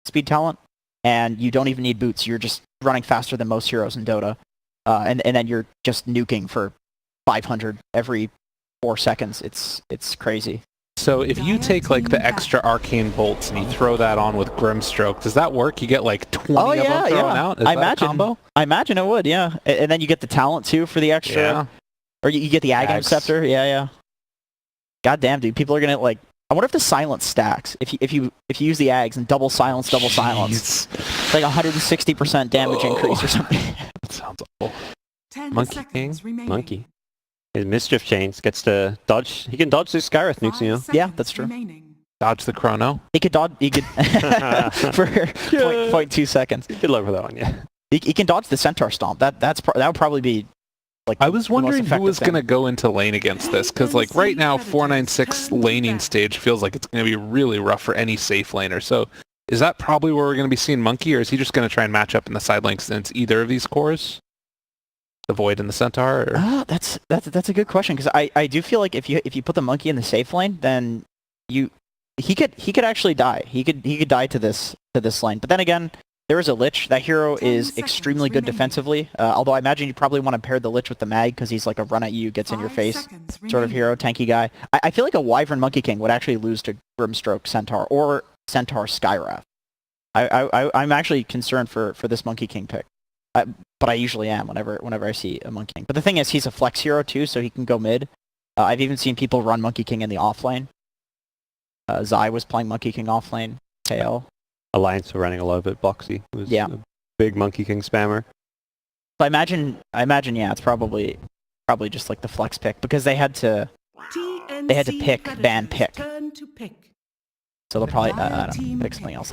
speed talent, and you don't even need boots. You're just running faster than most heroes in Dota, and then you're just nuking for 500 every 4 seconds. It's crazy. So if you take like the extra arcane bolts and you throw that on with Grimstroke, does that work? You get like 20 of them thrown out? Is that a combo? I imagine it would, yeah. And then you get the talent too for the extra. Yeah. Or you get the Aghanim Scepter. Yeah. God damn, dude. People are gonna like. I wonder if the silence stacks. If you use the Ags and double silence. It's like 160% damage increase or something. That sounds awful. Monkey King. Monkey. His Mischief Chains gets to dodge. He can dodge the Skyreth nukes, you know. Yeah, that's true. Dodge the Chrono. He could dodge. He could for 0.2 seconds. Good luck with that one, yeah. He can dodge the Centaur Stomp. That would probably be like. I was wondering who was going to go into lane against this, because like right now 496 laning stage feels like it's going to be really rough for any safe laner. So is that probably where we're going to be seeing Monkey, or is he just going to try and match up in the side lanes against either of these cores? The Void and the Centaur? Or? That's a good question, because I do feel like if you put the Monkey in the safe lane, then he could actually die. He could die to this lane. But then again, there is a Lich. That hero is extremely good defensively. Although I imagine you probably want to pair the Lich with the Mag, because he's like a run at you, gets in your face sort of hero, tanky guy. I feel like a Wyvern Monkey King would actually lose to Grimstroke Centaur or Centaur Skywrath. I'm actually concerned for this Monkey King pick. But I usually am whenever I see a Monkey King. But the thing is, he's a flex hero too, so he can go mid. I've even seen people run Monkey King in the off lane. Zai was playing Monkey King off lane. KL. Alliance were running a lot of it. Boxy was a big Monkey King spammer. So I imagine, yeah, it's probably just like the flex pick, because they had to ban pick. So they'll probably pick something else.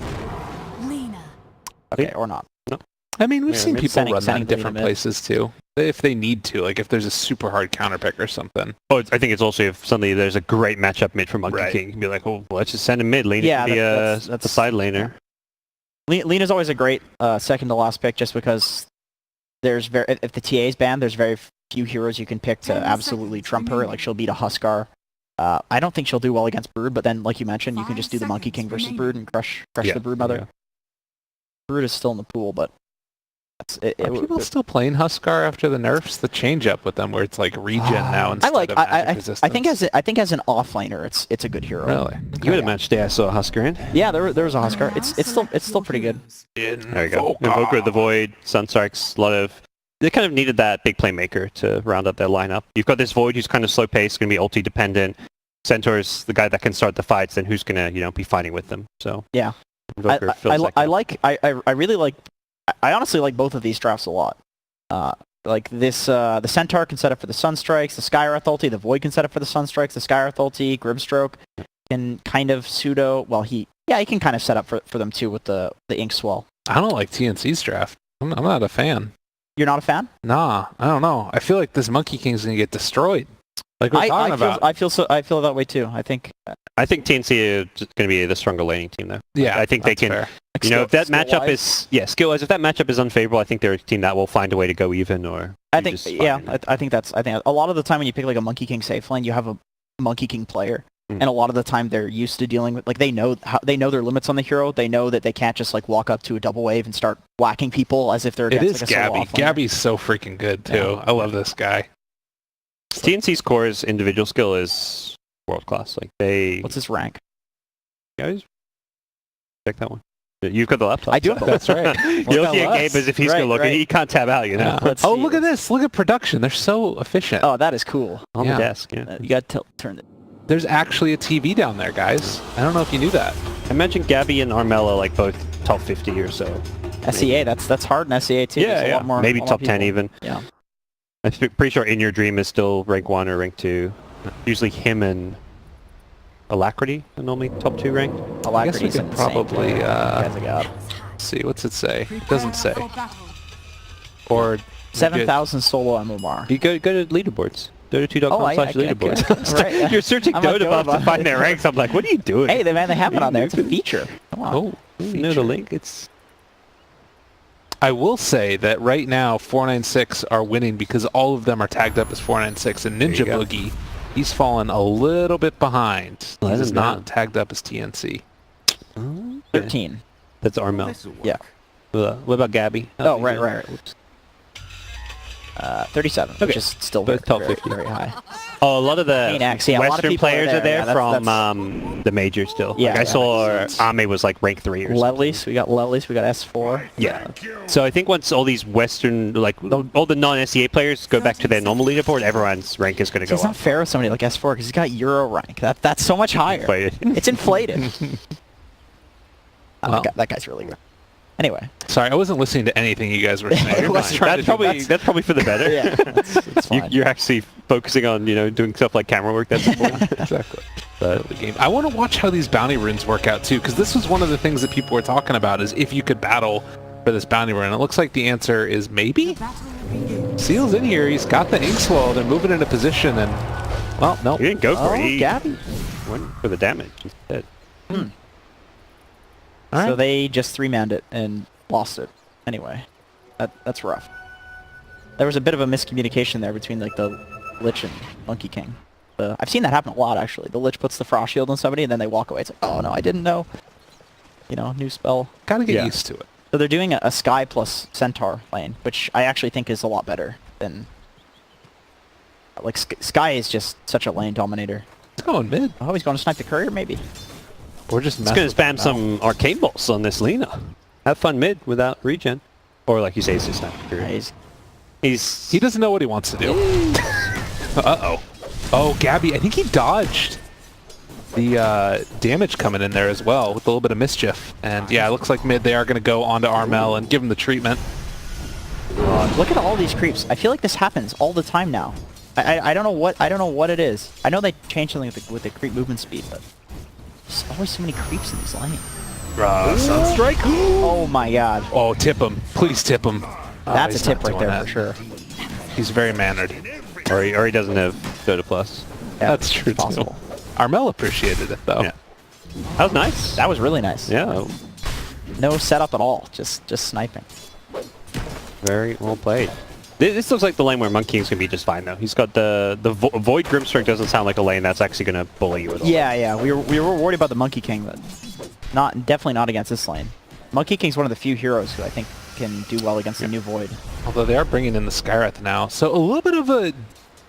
Okay, or not. No. I mean, we've seen people run that in different places too, if they need to. Like if there's a super hard counter pick or something. Oh, I think it's also if suddenly there's a great matchup mid for Monkey King, you can be like, oh, let's just send him mid. Lane that's the side laner. Lena's always a great second to last pick, just because if the TA is banned, there's very few heroes you can pick to absolutely trump her. Like she'll beat a Huskar. I don't think she'll do well against Brood, but then like you mentioned, you can just do the Monkey King versus Brood and crush the Brood Mother. Yeah. Brood is still in the pool, but are people still playing Huskar after the nerfs? The change up with them where it's like regen now instead of magic resistance. I think as an offlaner, it's a good hero. Really? You had a match today I saw a Huskar in. Yeah, there was a Huskar. It's still pretty good. There you go. Invoker, the Void, Sunstrikes, a lot of. They kind of needed that big playmaker to round up their lineup. You've got this Void who's kind of slow paced, going to be ulti dependent. Centaur's the guy that can start the fights, then who's going to be fighting with them. So yeah, I really like. I honestly like both of these drafts a lot. Like this, the Centaur can set up for the Sunstrikes, the Skywrath ulti, the Void can set up for the Sunstrikes, the Skywrath ulti, Grimstroke can kind of pseudo, he can kind of set up for them too with the Ink Swell. I don't like TNC's draft. I'm not a fan. You're not a fan? Nah, I don't know. I feel like this Monkey King's gonna get destroyed. Like we're talking about. I feel that way too. I think TNC is going to be the stronger laning team though. Yeah, I think they can. Fair. If that matchup is skill-wise, if that matchup is unfavorable, I think they're a team that will find a way to go even. Or I think a lot of the time when you pick like a Monkey King safe lane, you have a Monkey King player, and a lot of the time they're used to dealing with they know their limits on the hero. They know that they can't just like walk up to a double wave and start whacking people as if they're. It is like a Gabby. Gabby's so freaking good too. Yeah. I love this guy. TNC's core's individual skill is world class. What's his rank? Guys, check that one. You've got the laptop. I do have the That's right. You're looking at Gabe as if he's going to look, and he can't tab out, Yeah. Look at this. Look at production. They're so efficient. Oh, that is cool. On the desk, yeah. You got to turn it. There's actually a TV down there, guys. I don't know if you knew that. I mentioned Gabby and Armella like both top 50 or so. SEA, that's hard in SEA too. Yeah, a lot more, maybe top 10 even. Yeah. I'm pretty sure In Your Dream is still rank 1 or rank 2. Usually him and Alacrity are normally top 2 ranked. Alacrity's I guess we could probably see, what's it say? It doesn't say. Or 7,000 solo MMR. You go to leaderboards. Dota2.com/leaderboards. Right. You're searching Dota buffs to find their ranks. I'm like, what are you doing? Hey, they have it on there. It's a feature. Come on. Oh, you know the link? I will say that right now 496 are winning because all of them are tagged up as 496, and Ninja Boogie, he's fallen a little bit behind. He is not tagged up as TNC. 13. That's Armel. Yeah. What about Gabby? Oh, right. Oops. 37, which is still very, top very, 50. very high. Oh, a lot of the Phoenix, yeah, a lot of Western people are players are there there. Yeah, from the major still. Yeah, Like I yeah. saw Ame was like rank 3 or something. Levelies, we got Levelies, we got S4. Yeah. So I think once all these Western, like all the non-SEA players go back to their normal leaderboard, everyone's rank is going to go It's not up. fair with somebody like S4 because he's got Euro rank. That's so much higher. Inflated. It's inflated. Well. That guy's really good. Anyway. Sorry, I wasn't listening to anything you guys were saying. I was trying That's to do- probably for the better. Yeah, it's fine. You're actually focusing on doing stuff like camera work. That's important. Exactly. But The game. I want to watch how these bounty runes work out too, because this was one of the things that people were talking about is if you could battle for this bounty rune. It looks like the answer is maybe. Seal's in here. He's got the ink swell. They're moving into position, and well, no. he didn't go for Oh, it. He Gabby. went for the damage instead. All So right. they just 3-manned it and lost it. Anyway, that's rough. There was a bit of a miscommunication there between like the Lich and Monkey King. I've seen that happen a lot actually. The Lich puts the Frost Shield on somebody and then they walk away. It's like, oh no, I didn't know. New spell. Gotta get Yeah. used to it. So they're doing a Sky plus Centaur lane, which I actually think is a lot better than... Like, Sky is just such a lane dominator. It's going mid. Oh, he's going to snipe the courier, maybe? We're just It's going to spam some arcane balls on this Lena. Have fun mid without regen. Or like you say, it's just not He's He doesn't know what he wants to do. Uh-oh. Oh, Gabby, I think he dodged the damage coming in there as well with a little bit of mischief. And yeah, it looks like mid they are going to go onto Armel and give him the treatment. Look at all these creeps. I feel like this happens all the time now. I don't know what it is. I know they changed something with the creep movement speed, but there's always so many creeps in this lane. Sunstrike. Oh my god. Oh, tip him. Please tip him. That's a he's tip not right doing there that. for sure. He's very mannered. or he doesn't have Dota Plus. Yeah, That's true it's possible. too. Armel appreciated it though. Yeah. That was nice. That was really nice. Yeah. No setup at all. Just sniping. Very well played. This looks like the lane where Monkey King's gonna be just fine though. He's got the Void Grimstrike doesn't sound like a lane that's actually gonna bully you at all. Yeah. We were worried about the Monkey King, but definitely not against this lane. Monkey King's one of the few heroes who I think can do well against the new Void. Although they are bringing in the Skywrath now. So a little bit of a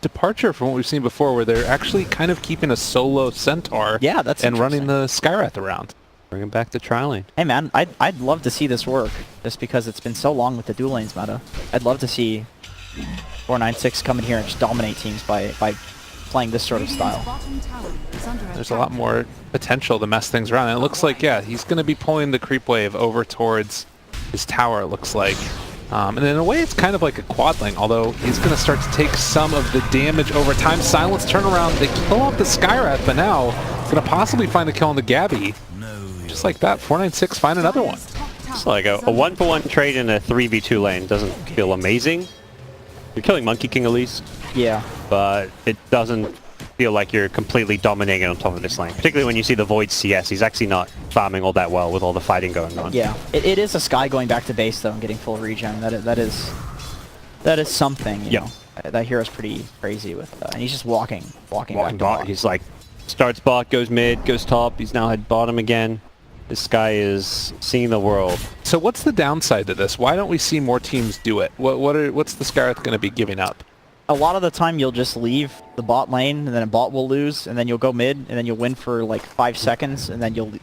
departure from what we've seen before where they're actually kind of keeping a solo Centaur Yeah, that's and running interesting. the Skywrath around. Bring him back to tri lane. Hey man, I'd love to see this work, just because it's been so long with the dual lanes meta. I'd love to see 496 come in here and just dominate teams by playing this sort of style. There's a lot more potential to mess things around. And it looks like, yeah, he's going to be pulling the creep wave over towards his tower, it looks like. And in a way, it's kind of like a quad lane, although he's going to start to take some of the damage over time. Silence turnaround. They kill off the Skywrath, but now going to possibly find the kill on the Gabby. Just like that, 496 find another one. It's like a 1-for-1 trade in a 3v2 lane. Doesn't feel amazing. You're killing Monkey King at least, Yeah. but it doesn't feel like you're completely dominating on top of this lane. Particularly when you see the Void CS. He's actually not farming all that well with all the fighting going on. Yeah. It is a Sky going back to base though and getting full regen. That is something. You know. That hero's pretty crazy with, and he's just walking back to Bot. bot. He's like, starts bot, goes mid, goes top. He's now had bottom again. This guy is seeing the world. So what's the downside to this? Why don't we see more teams do it? What's the Skywrath going to be giving up? A lot of the time you'll just leave the bot lane and then a bot will lose and then you'll go mid and then you'll win for like 5 seconds and then you'll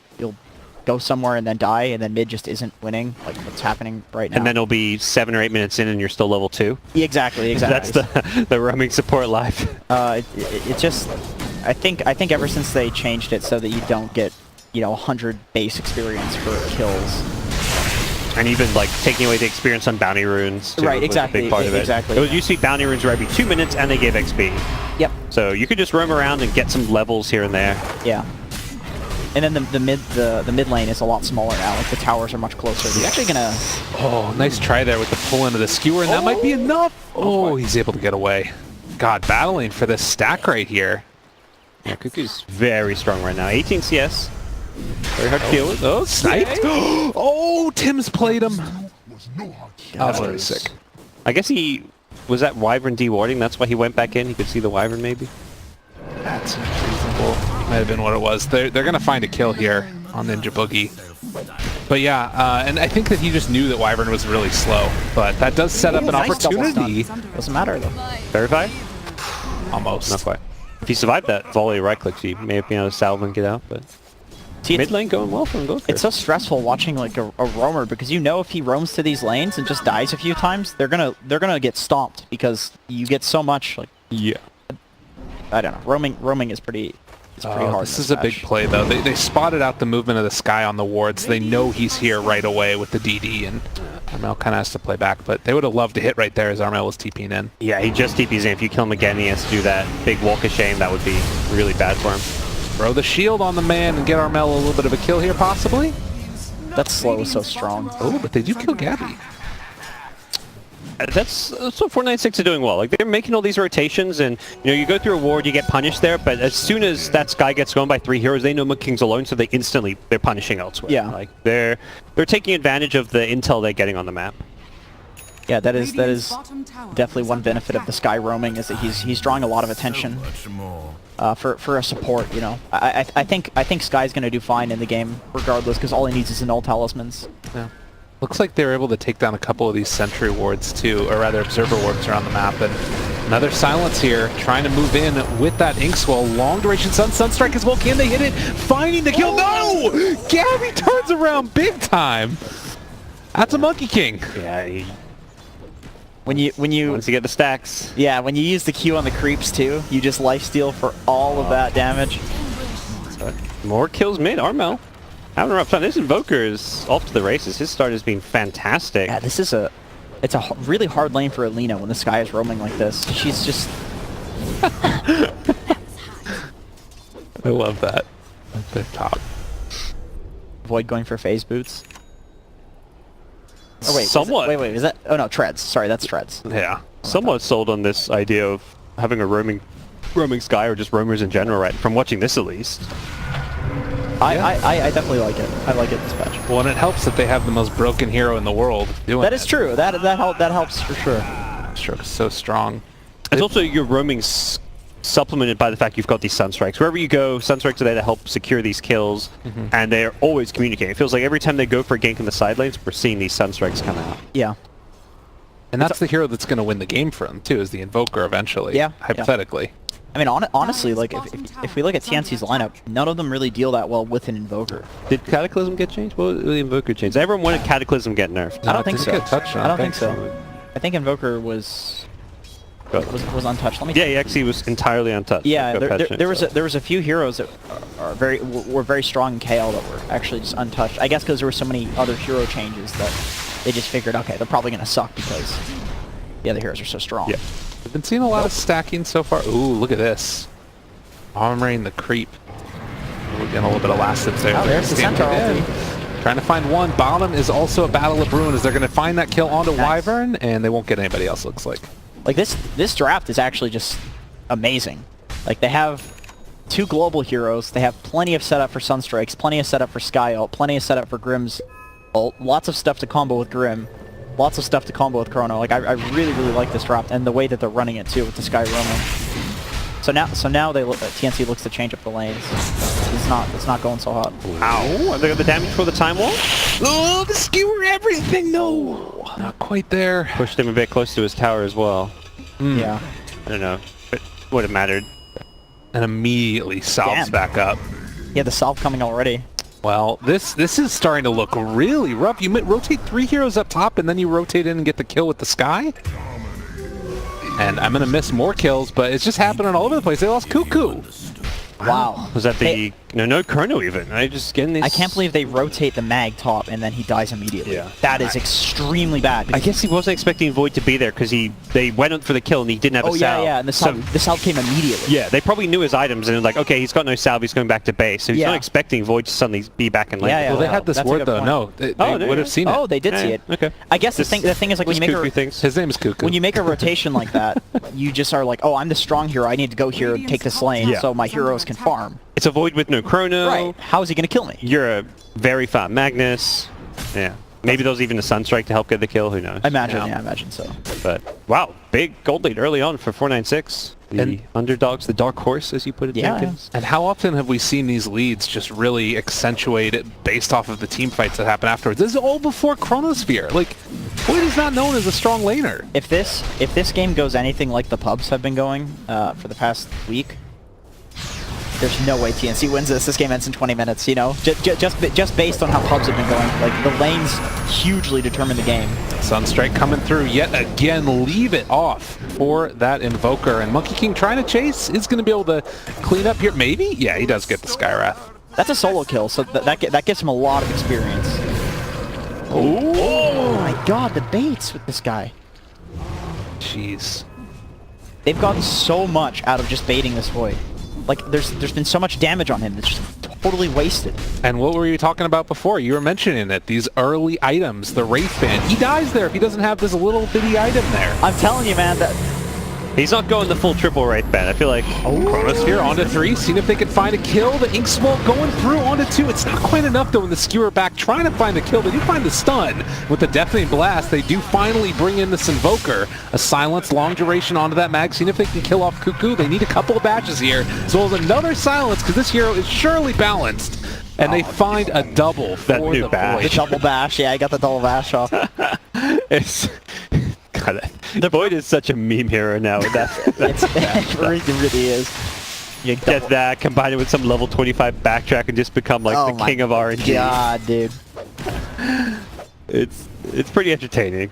go somewhere and then die and then mid just isn't winning, like what's happening right now. And then it'll be 7 or 8 minutes in and you're still level 2. Yeah, exactly. That's the roaming support life. It just, I think ever since they changed it so that you don't get 100 base experience for kills. And even like taking away the experience on bounty runes. Too, Right, was exactly, A big part of it. exactly. It was usually bounty runes were every 2 minutes and they gave XP. Yep. So you could just roam around and get some levels here and there. Yeah. And then the mid lane is a lot smaller now. Like the towers are much closer. He's actually gonna. Oh, nice try there with the pull into the skewer, and that might be enough. Oh, he's able to get away. God, battling for this stack right here. Yeah, Cuckoo's very strong right now. 18 CS. Very hard to deal with. Oh, Sniped. Oh, Tim's played him. That's very was- sick. I guess he was that Wyvern dewarding. That's why he went back in. He could see the Wyvern maybe. That's reasonable. Might have been what it was. They're going to find a kill here on Ninja Boogie. But yeah, and I think that he just knew that Wyvern was really slow. But that does set up an Nice double opportunity. stun. Doesn't matter though. Verify? Almost. Not quite. If he survived that volley right clicks, he may have been able to salve and get out, but See, mid lane going well for him. it's so stressful watching like a roamer because you know if he roams to these lanes and just dies a few times, they're gonna get stomped because you get so much like Yeah. I don't know. Roaming is pretty. It's pretty hard. This is a big play though. They spotted out the movement of the Sky on the wards. They know he's here right away with the DD, and Armel kind of has to play back. But they would have loved to hit right there as Armel was TPing in. Yeah, he just TPs in. If you kill him again, he has to do that big walk of shame. That would be really bad for him. Throw the shield on the man and get Armel a little bit of a kill here, possibly. That slow is so strong. Oh, but they do kill Gabby. That's what 496 are doing well. Like they're making all these rotations, and you go through a ward, you get punished there. But as soon as that Sky gets gone by 3 heroes, they know Monkey King's alone, so they're punishing elsewhere. Yeah. Like they're taking advantage of the intel they're getting on the map. Yeah, that is definitely one benefit of the Sky roaming is that he's drawing a lot of attention for a support. I think Sky's gonna do fine in the game regardless because all he needs is an ult talismans. Yeah. Looks like they were able to take down a couple of these sentry wards too, or rather observer wards around the map. And another silence here, trying to move in with that Inkswell. Long duration Sunstrike as well. Can they hit it? Finding the kill. No! Gabby turns around big time. That's a Monkey King. Yeah. When you Once you get the stacks. yeah, when you use the Q on the creeps too, you just lifesteal for all of that damage. More kills mid. Armel having a rough time. This Invoker is off to the races. His start has been fantastic. Yeah, it's a really hard lane for Alina when the Sky is roaming like this. She's just I love that. At the top. avoid going for phase boots. Oh wait, Somewhat. wait, is that? Oh no, treads. Sorry, that's treads. Yeah. Somewhat sold on this idea of having a roaming Sky or just roamers in general, right? From watching this at least. I definitely like it. I like it this patch. Well, and it helps that they have the most broken hero in the world doing That is true. That helps for sure. Stroke is so strong. It's also your roaming supplemented by the fact you've got these Sunstrikes. Wherever you go, Sunstrikes are there to help secure these kills, and they're always communicating. It feels like every time they go for a gank in the side lanes, we're seeing these Sunstrikes come out. Yeah. And that's the hero that's going to win the game for them too, is the Invoker eventually. Yeah. Hypothetically. I mean, honestly, like if we look at TNC's lineup, none of them really deal that well with an Invoker. Did Cataclysm get changed? What did the Invoker change? Did everyone wanted Cataclysm get nerfed? I don't think didn't so. get touched on, I don't think so. I think Invoker was untouched. Let me. Yeah, he actually was entirely untouched. Yeah, Got there was a few heroes that were very strong in KL that were actually just untouched. I guess because there were so many other hero changes that they just figured, okay, they're probably gonna suck because the other heroes are so strong. Yeah. We've been seeing a lot of stacking so far. Ooh, look at this. Armoring the creep. We're getting a little bit of last hits there. Oh, there's the Centaur ulti. Trying to find one. Bottom is also a battle of ruin as they're going to find that kill onto Wyvern, and they won't get anybody else, looks like. Like this draft is actually just amazing. Like they have 2 global heroes. They have plenty of setup for Sunstrikes, plenty of setup for Sky ult, plenty of setup for Grimm's ult, lots of stuff to combo with Grimm, lots of stuff to combo with Chrono. Like I really like this draft and the way that they're running it too with the Sky roaming. So now TNC looks to change up the lanes. It's not going so hot. Ow! They got the damage for the time wall. Oh, the skewer everything! No, not quite there. Pushed him a bit close to his tower as well. Yeah. I don't know, but would have mattered. And immediately salves back up. Yeah, the salve coming already. Well, this is starting to look really rough. You rotate 3 heroes up top, and then you rotate in and get the kill with the Sky. And I'm going to miss more kills, but it's just happening all over the place. They lost Cuckoo. Wow. Was that the... No Chrono even. I just getting this... I can't believe they rotate the mag top and then he dies immediately. Yeah. That is extremely bad. I guess he wasn't expecting Void to be there because they went up for the kill and he didn't have a salve. Yeah, and the salve came immediately. Yeah, they probably knew his items and like, okay, he's got no salve, he's going back to base. So he's not expecting Void to suddenly be back in lane. Yeah, well, they had this that's a word good though. point. No, they would have seen it. Oh, they did see it. Okay. I guess the thing is like when you make His name is Cuckoo. when you make a rotation like that, you just are like, oh, I'm the strong hero. I need to go here and take this lane so my heroes can farm. It's a Void with no Chrono. Right. How is he going to kill me? You're a very fat Magnus. Yeah. Maybe there was even a Sunstrike to help get the kill. Who knows? I imagine so. But wow, big gold lead early on for 496. The underdogs, the dark horse, as you put it, Yeah. Jenkins. And how often have we seen these leads just really accentuate it based off of the team fights that happen afterwards? This is all before Chronosphere. Like, Void is not known as a strong laner. If this game goes anything like the pubs have been going for the past week, there's no way TNC wins this. This game ends in 20 minutes, you know? Just based on how pubs have been going. Like, the lanes hugely determine the game. Sunstrike coming through yet again. Leave it off for that Invoker. And Monkey King trying to chase is going to be able to clean up here. Maybe? Yeah, he does get the Skywrath. That's a solo kill, so that gives him a lot of experience. Oh my god, the baits with this guy. Jeez. They've gotten so much out of just baiting this Void. Like, there's been so much damage on him that's just totally wasted. And what were you talking about before? You were mentioning it. These early items, the Wraith Band. He dies there if he doesn't have this little bitty item there. I'm telling you, man, that... He's not going the full triple Wraith Band. I feel like... Chronosphere onto 3, seeing if they can find a kill. The Ink Smoke going through onto 2. It's not quite enough though in the Skewer back, trying to find the kill. They do find the stun with the Deafening Blast. They do finally bring in this Invoker. A silence, long duration onto that mag, seeing if they can kill off Cuckoo. They need a couple of bashes here, as well as another silence, because this hero is surely balanced. And they find a double for That new the bash. The Void. double bash, yeah, I got the double bash off. It's... God, the Void is such a meme hero now with that. It really is. You Get that, combine it with some level 25 backtrack and just become like the king of RNG. God, dude. It's pretty entertaining.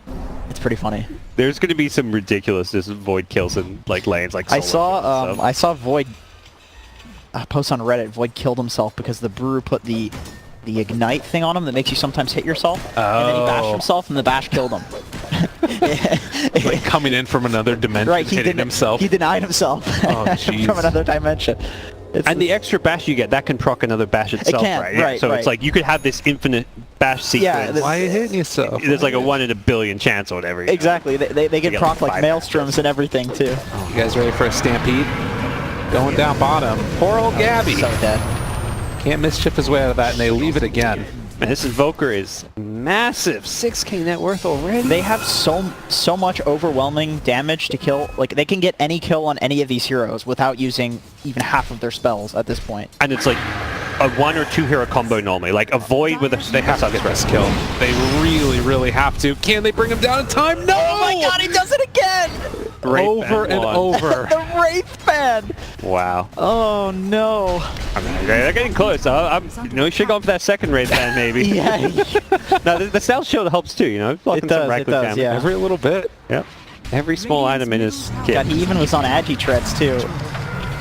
It's pretty funny. There's going to be some ridiculous Void kills in like lanes like I solo saw kills and I saw Void post on Reddit. Void killed himself because the brewer put the ignite thing on him that makes you sometimes hit yourself. And then he bashed himself and the bash killed him. Like coming in from another dimension, Right, hitting himself. He denied himself Oh, jeez. from another dimension. And the extra bash you get, that can proc another bash itself, can, right? Yeah, right, so right. it's like you could have this infinite bash sequence. Yeah, Why are you hitting yourself? There's like a 1 in a billion chance or whatever. you know? Exactly. They can get proc like like 5 maelstroms and everything too. You guys ready for a stampede? Going down bottom. Poor old Gabby. So dead. Can't mischief his way out of that, and they leave it again. And this Invoker is massive, 6k net worth already. They have so much overwhelming damage to kill. Like, they can get any kill on any of these heroes without using even half of their spells at this point. And it's like a 1 or 2 hero combo normally, like a Void with a... They have to get this kill. They really, really have to. Can they bring him down in time? No! Oh my god, he does it again! Wraith Over Band and won. over. The Wraith Band! Wow. Oh no. I mean, they're getting close. You should go for that second Wraith Band maybe. Yeah. No, the stealth shield helps too, you know? Blocking some does, right it click does, damage. yeah. Every little bit. Yep. Every small item in his kit. God, he even was on Agi treads too.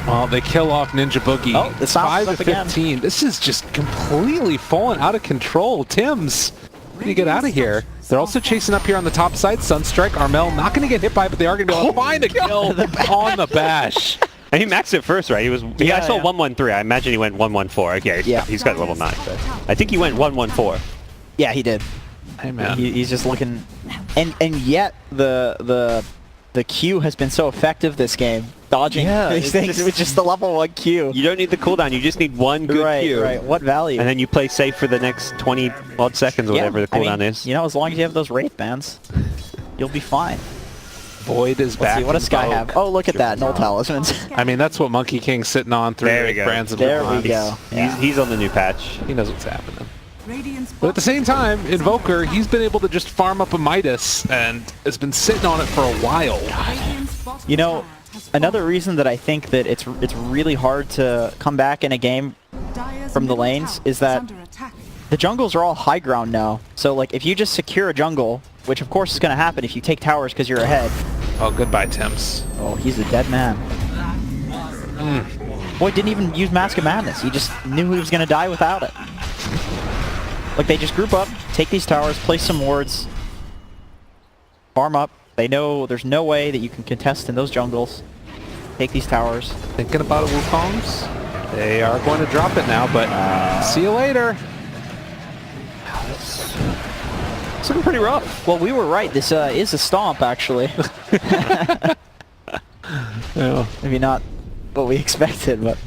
Well, they kill off Ninja Boogie. Oh, the silence 5 is to up again. 15. This is just completely fallen out of control. Tims, how do you get out of here? They're also chasing up here on the top side. Sunstrike, Armel, not going to get hit by it, but they are going to be able to find a kill on the bash. And he maxed it first, right? He was. Yeah, I saw yeah. 113. I imagine he went 114. Okay, Yeah. he's got level 9. But I think he went 114. Yeah, he did. Hey, man. He's just looking, and yet the Q has been so effective this game, dodging these it's things with just the level 1 Q. You don't need the cooldown. You just need one good right, Q. right. What value? And then you play safe for the next 20 odd seconds or whatever the cooldown is. You know, as long as you have those Wraith bands, you'll be fine. Void is Let's back. see, what does in Sky vogue. have? Oh, look at that, null talismans. I mean, that's what Monkey King's sitting on. 3 There we go. brands of There Pokemon. we go. Yeah. He's on the new patch. He knows what's happening. But at the same time, Invoker, he's been able to just farm up a Midas and has been sitting on it for a while. You know, another reason that I think that it's really hard to come back in a game from the lanes is that the jungles are all high ground now. So, like, if you just secure a jungle, which of course is going to happen if you take towers because you're ahead. Oh, goodbye, Tims. Oh, he's a dead man. Boy, didn't even use Mask of Madness. He just knew he was going to die without it. Like, they just group up, take these towers, place some wards, farm up. They know there's no way that you can contest in those jungles. Take these towers. Thinking about it, Wukongs? They are going to drop it now, but see you later. It's looking pretty rough. Well, we were right. This is a stomp, actually. Yeah. Maybe not what we expected, but...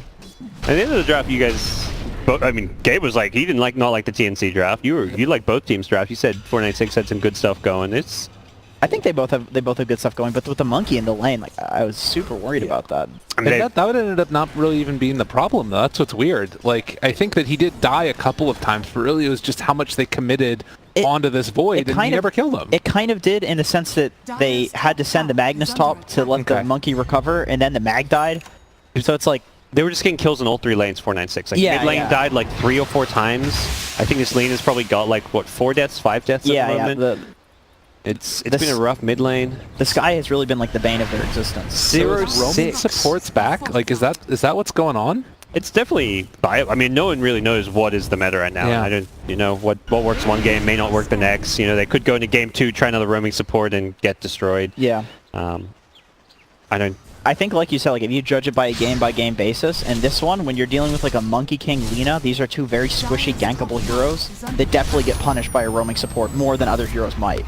At the end of the draft, you guys... I mean, Gabe was like, he didn't not like the TNC draft. You liked both teams' draft. You said 496 had some good stuff going. I think they both have good stuff going, but with the monkey in the lane, like I was super worried about that. I mean, that would ended up not really even being the problem, though. That's what's weird. Like, I think that he did die a couple of times, but really it was just how much they committed onto this void, and he never killed him. It kind of did, in the sense that they had to send the Magnus top to let the monkey recover, and then the mag died. So it's like they were just getting kills in all 3 lanes, 496. Like mid lane died like 3 or 4 times. I think this lane has probably got like what 4 deaths, 5 deaths at the moment. It's been a rough mid lane. The sky has really been like the bane of their existence. 0-6 supports back. Like, is that what's going on? It's definitely. I mean, no one really knows what is the meta right now. I don't. You know what works one game may not work the next. You know, they could go into game 2, try another roaming support, and get destroyed. Yeah. I think, like you said, like if you judge it by a game-by-game basis, and this one, when you're dealing with like a Monkey King Lina, these are 2 very squishy, gankable heroes that definitely get punished by a roaming support more than other heroes might.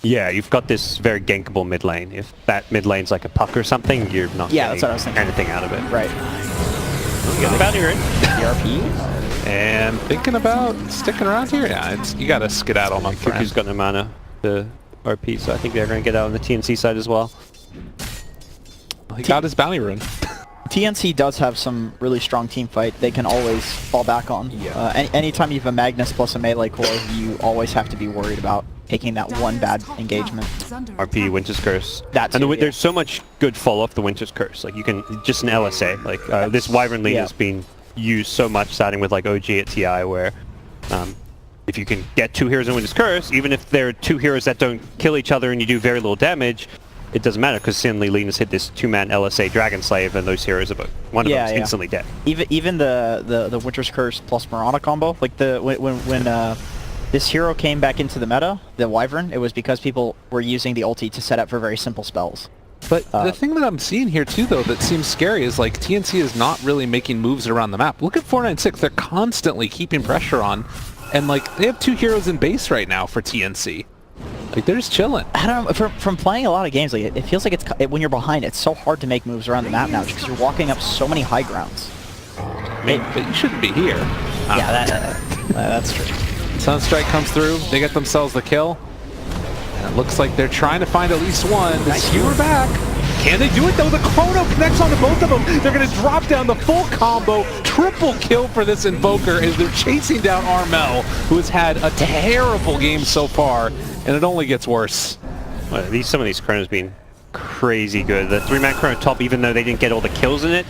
Yeah, you've got this very gankable mid lane. If that mid lane's like a puck or something, you're not that's what I was thinking. Anything out of it. Right. You got the bounty rune. DRP? And thinking about sticking around here? Yeah, you gotta skedaddle, my friend. Cuckoo's got no mana to RP, so I think they're going to get out on the TNC side as well. He got his bounty rune. TNC does have some really strong team fight they can always fall back on. Anytime you have a Magnus plus a melee core, you always have to be worried about taking that one bad engagement. RP, Winter's Curse. And there's so much good follow-up the Winter's Curse. Like, you can, just an LSA. Like, this Wyvern Lead has been used so much, starting with, like, OG at TI, where if you can get 2 heroes in Winter's Curse, even if there are 2 heroes that don't kill each other and you do very little damage, it doesn't matter, because suddenly Lena's hit this 2-man LSA Dragon Slave, and those heroes, one of them is instantly dead. Even the Winter's Curse plus Mirana combo, like when this hero came back into the meta, the Wyvern, it was because people were using the ulti to set up for very simple spells. But the thing that I'm seeing here too, though, that seems scary is like TNC is not really making moves around the map. Look at 496; they're constantly keeping pressure on, and like they have 2 heroes in base right now for TNC. Like, they're just chilling. I don't know, from playing a lot of games, like it feels like when you're behind, it's so hard to make moves around the map now, just because you're walking up so many high grounds. I mean, but you shouldn't be here. That's true. Sunstrike comes through, they get themselves the kill, and it looks like they're trying to find at least one. The skewer back. Can they do it though? The Chrono connects onto both of them. They're going to drop down the full combo. Triple kill for this Invoker as they're chasing down Armel, who has had a terrible game so far, and it only gets worse. Well, some of these Chronos been crazy good. The 3-man Chrono top, even though they didn't get all the kills in it,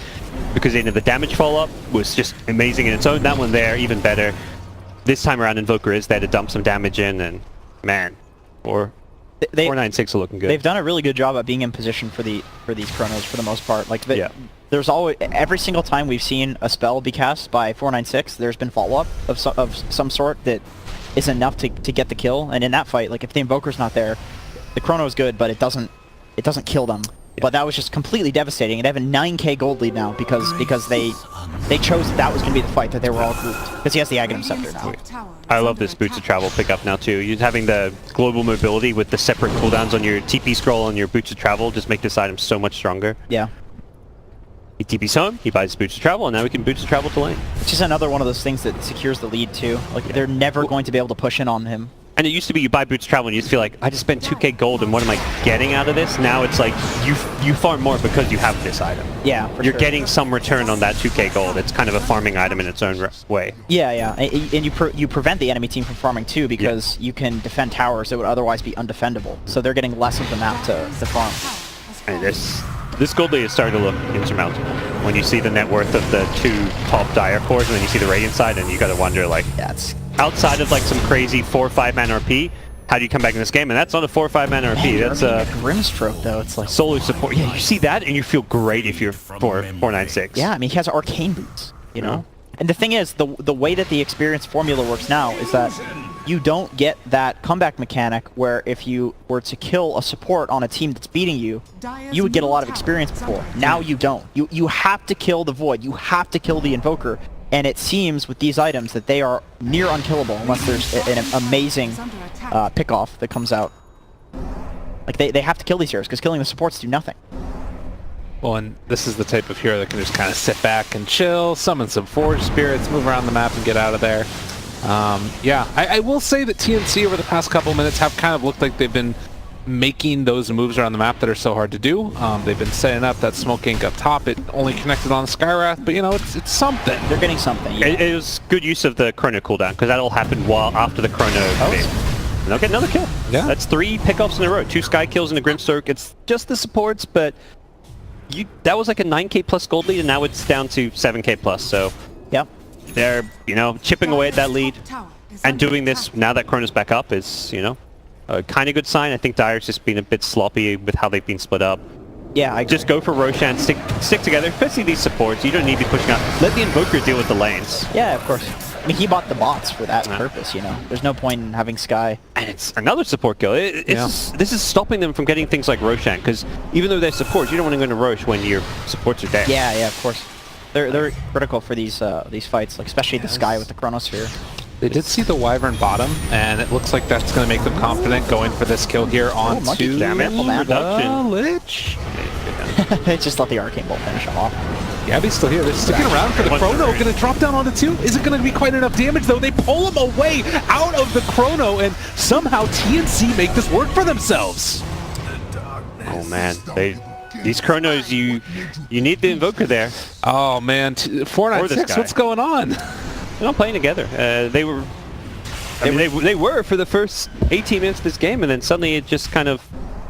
because they did the damage follow-up, was just amazing in its own. That one there, even better. This time around, Invoker is there to dump some damage in, and man, 496 are looking good. They've done a really good job at being in position for these Chronos for the most part. Like, there's always, every single time we've seen a spell be cast by 496, there's been follow-up of some sort that is enough to get the kill. And in that fight, like if the Invoker's not there, the Chrono's good, but it doesn't kill them. But that was just completely devastating. And they have a 9k gold lead now because they chose that was going to be the fight, that they were all grouped. Because he has the Aghanim Scepter now. I love this Boots of Travel pickup now too. You're having the global mobility with the separate cooldowns on your TP scroll and your Boots of Travel just make this item so much stronger. Yeah. He TP's home, he buys Boots of Travel, and now we can Boots of Travel to lane. It's just another one of those things that secures the lead too. Like they're never going to be able to push in on him. And it used to be you buy Boots of Travel and you just feel like, I just spent 2k gold and what am I getting out of this? Now it's like, you farm more because you have this item. Yeah, You're getting some return on that 2k gold. It's kind of a farming item in its own way. Yeah. And you prevent the enemy team from farming too, because you can defend towers that would otherwise be undefendable. So they're getting less of the map to farm. And this gold lead is starting to look insurmountable. When you see the net worth of the 2 top Dire cores and then you see the Radiant side, and you gotta wonder, like, outside of like some crazy 4 or 5 man RP, how do you come back in this game? And that's not a 4 or 5 man RP. That's a Grimstroke though. It's like solo support. Yeah, you see that and you feel great if you're 496. Yeah, I mean he has arcane boots, you know. And the thing is, the way that the experience formula works now is that you don't get that comeback mechanic where if you were to kill a support on a team that's beating you, you would get a lot of experience before. Now you don't. You have to kill the Void. You have to kill the Invoker. And it seems with these items that they are near unkillable unless there's an amazing pick-off that comes out. Like they have to kill these heroes because killing the supports do nothing. Well, and this is the type of hero that can just kind of sit back and chill, summon some Forge Spirits, move around the map and get out of there. Yeah, I will say that TNC over the past couple minutes have kind of looked like they've been making those moves around the map that are so hard to do. They've been setting up that smoke ink up top. It only connected on Skywrath, but you know, it's something. They're getting something. Yeah. It was good use of the chrono cooldown, because that'll happen while after the chrono phase. And they'll get another kill. Yeah. That's 3 pickoffs in a row. 2 Sky kills and a Grimstroke. It's just the supports, but that was like a 9k plus gold lead, and now it's down to 7k plus. So Yep. they're, you know, chipping away at that lead. And doing this now that Chrono's back up is, you know, a kind of good sign. I think Dire's just been a bit sloppy with how they've been split up. Yeah, I Just go for Roshan, stick together, especially these supports. You don't need to be pushing out. Let the Invoker deal with the lanes. Yeah, of course. I mean, he bought the bots for that purpose, you know. There's no point in having Sky. And it's another support kill. This is stopping them from getting things like Roshan, because even though they're supports, you don't want to go into Rosh when your supports are dead. Yeah, of course. They're critical for these fights, like especially the Sky with the Chronosphere. They did see the Wyvern bottom, and it looks like that's going to make them confident going for this kill here onto Monkey, damn it. the Lich. They just let the Arcane Bolt finish him off. Gabby's still here. They're sticking around for the Chrono. Going to drop down onto 2. Isn't going to be quite enough damage, though. They pull him away out of the Chrono, and somehow TNC make this work for themselves. Oh man, these Chronos, you need the Invoker there. Oh man, 496. What's going on? They're not playing together. They were for the first 18 minutes of this game, and then suddenly it just kind of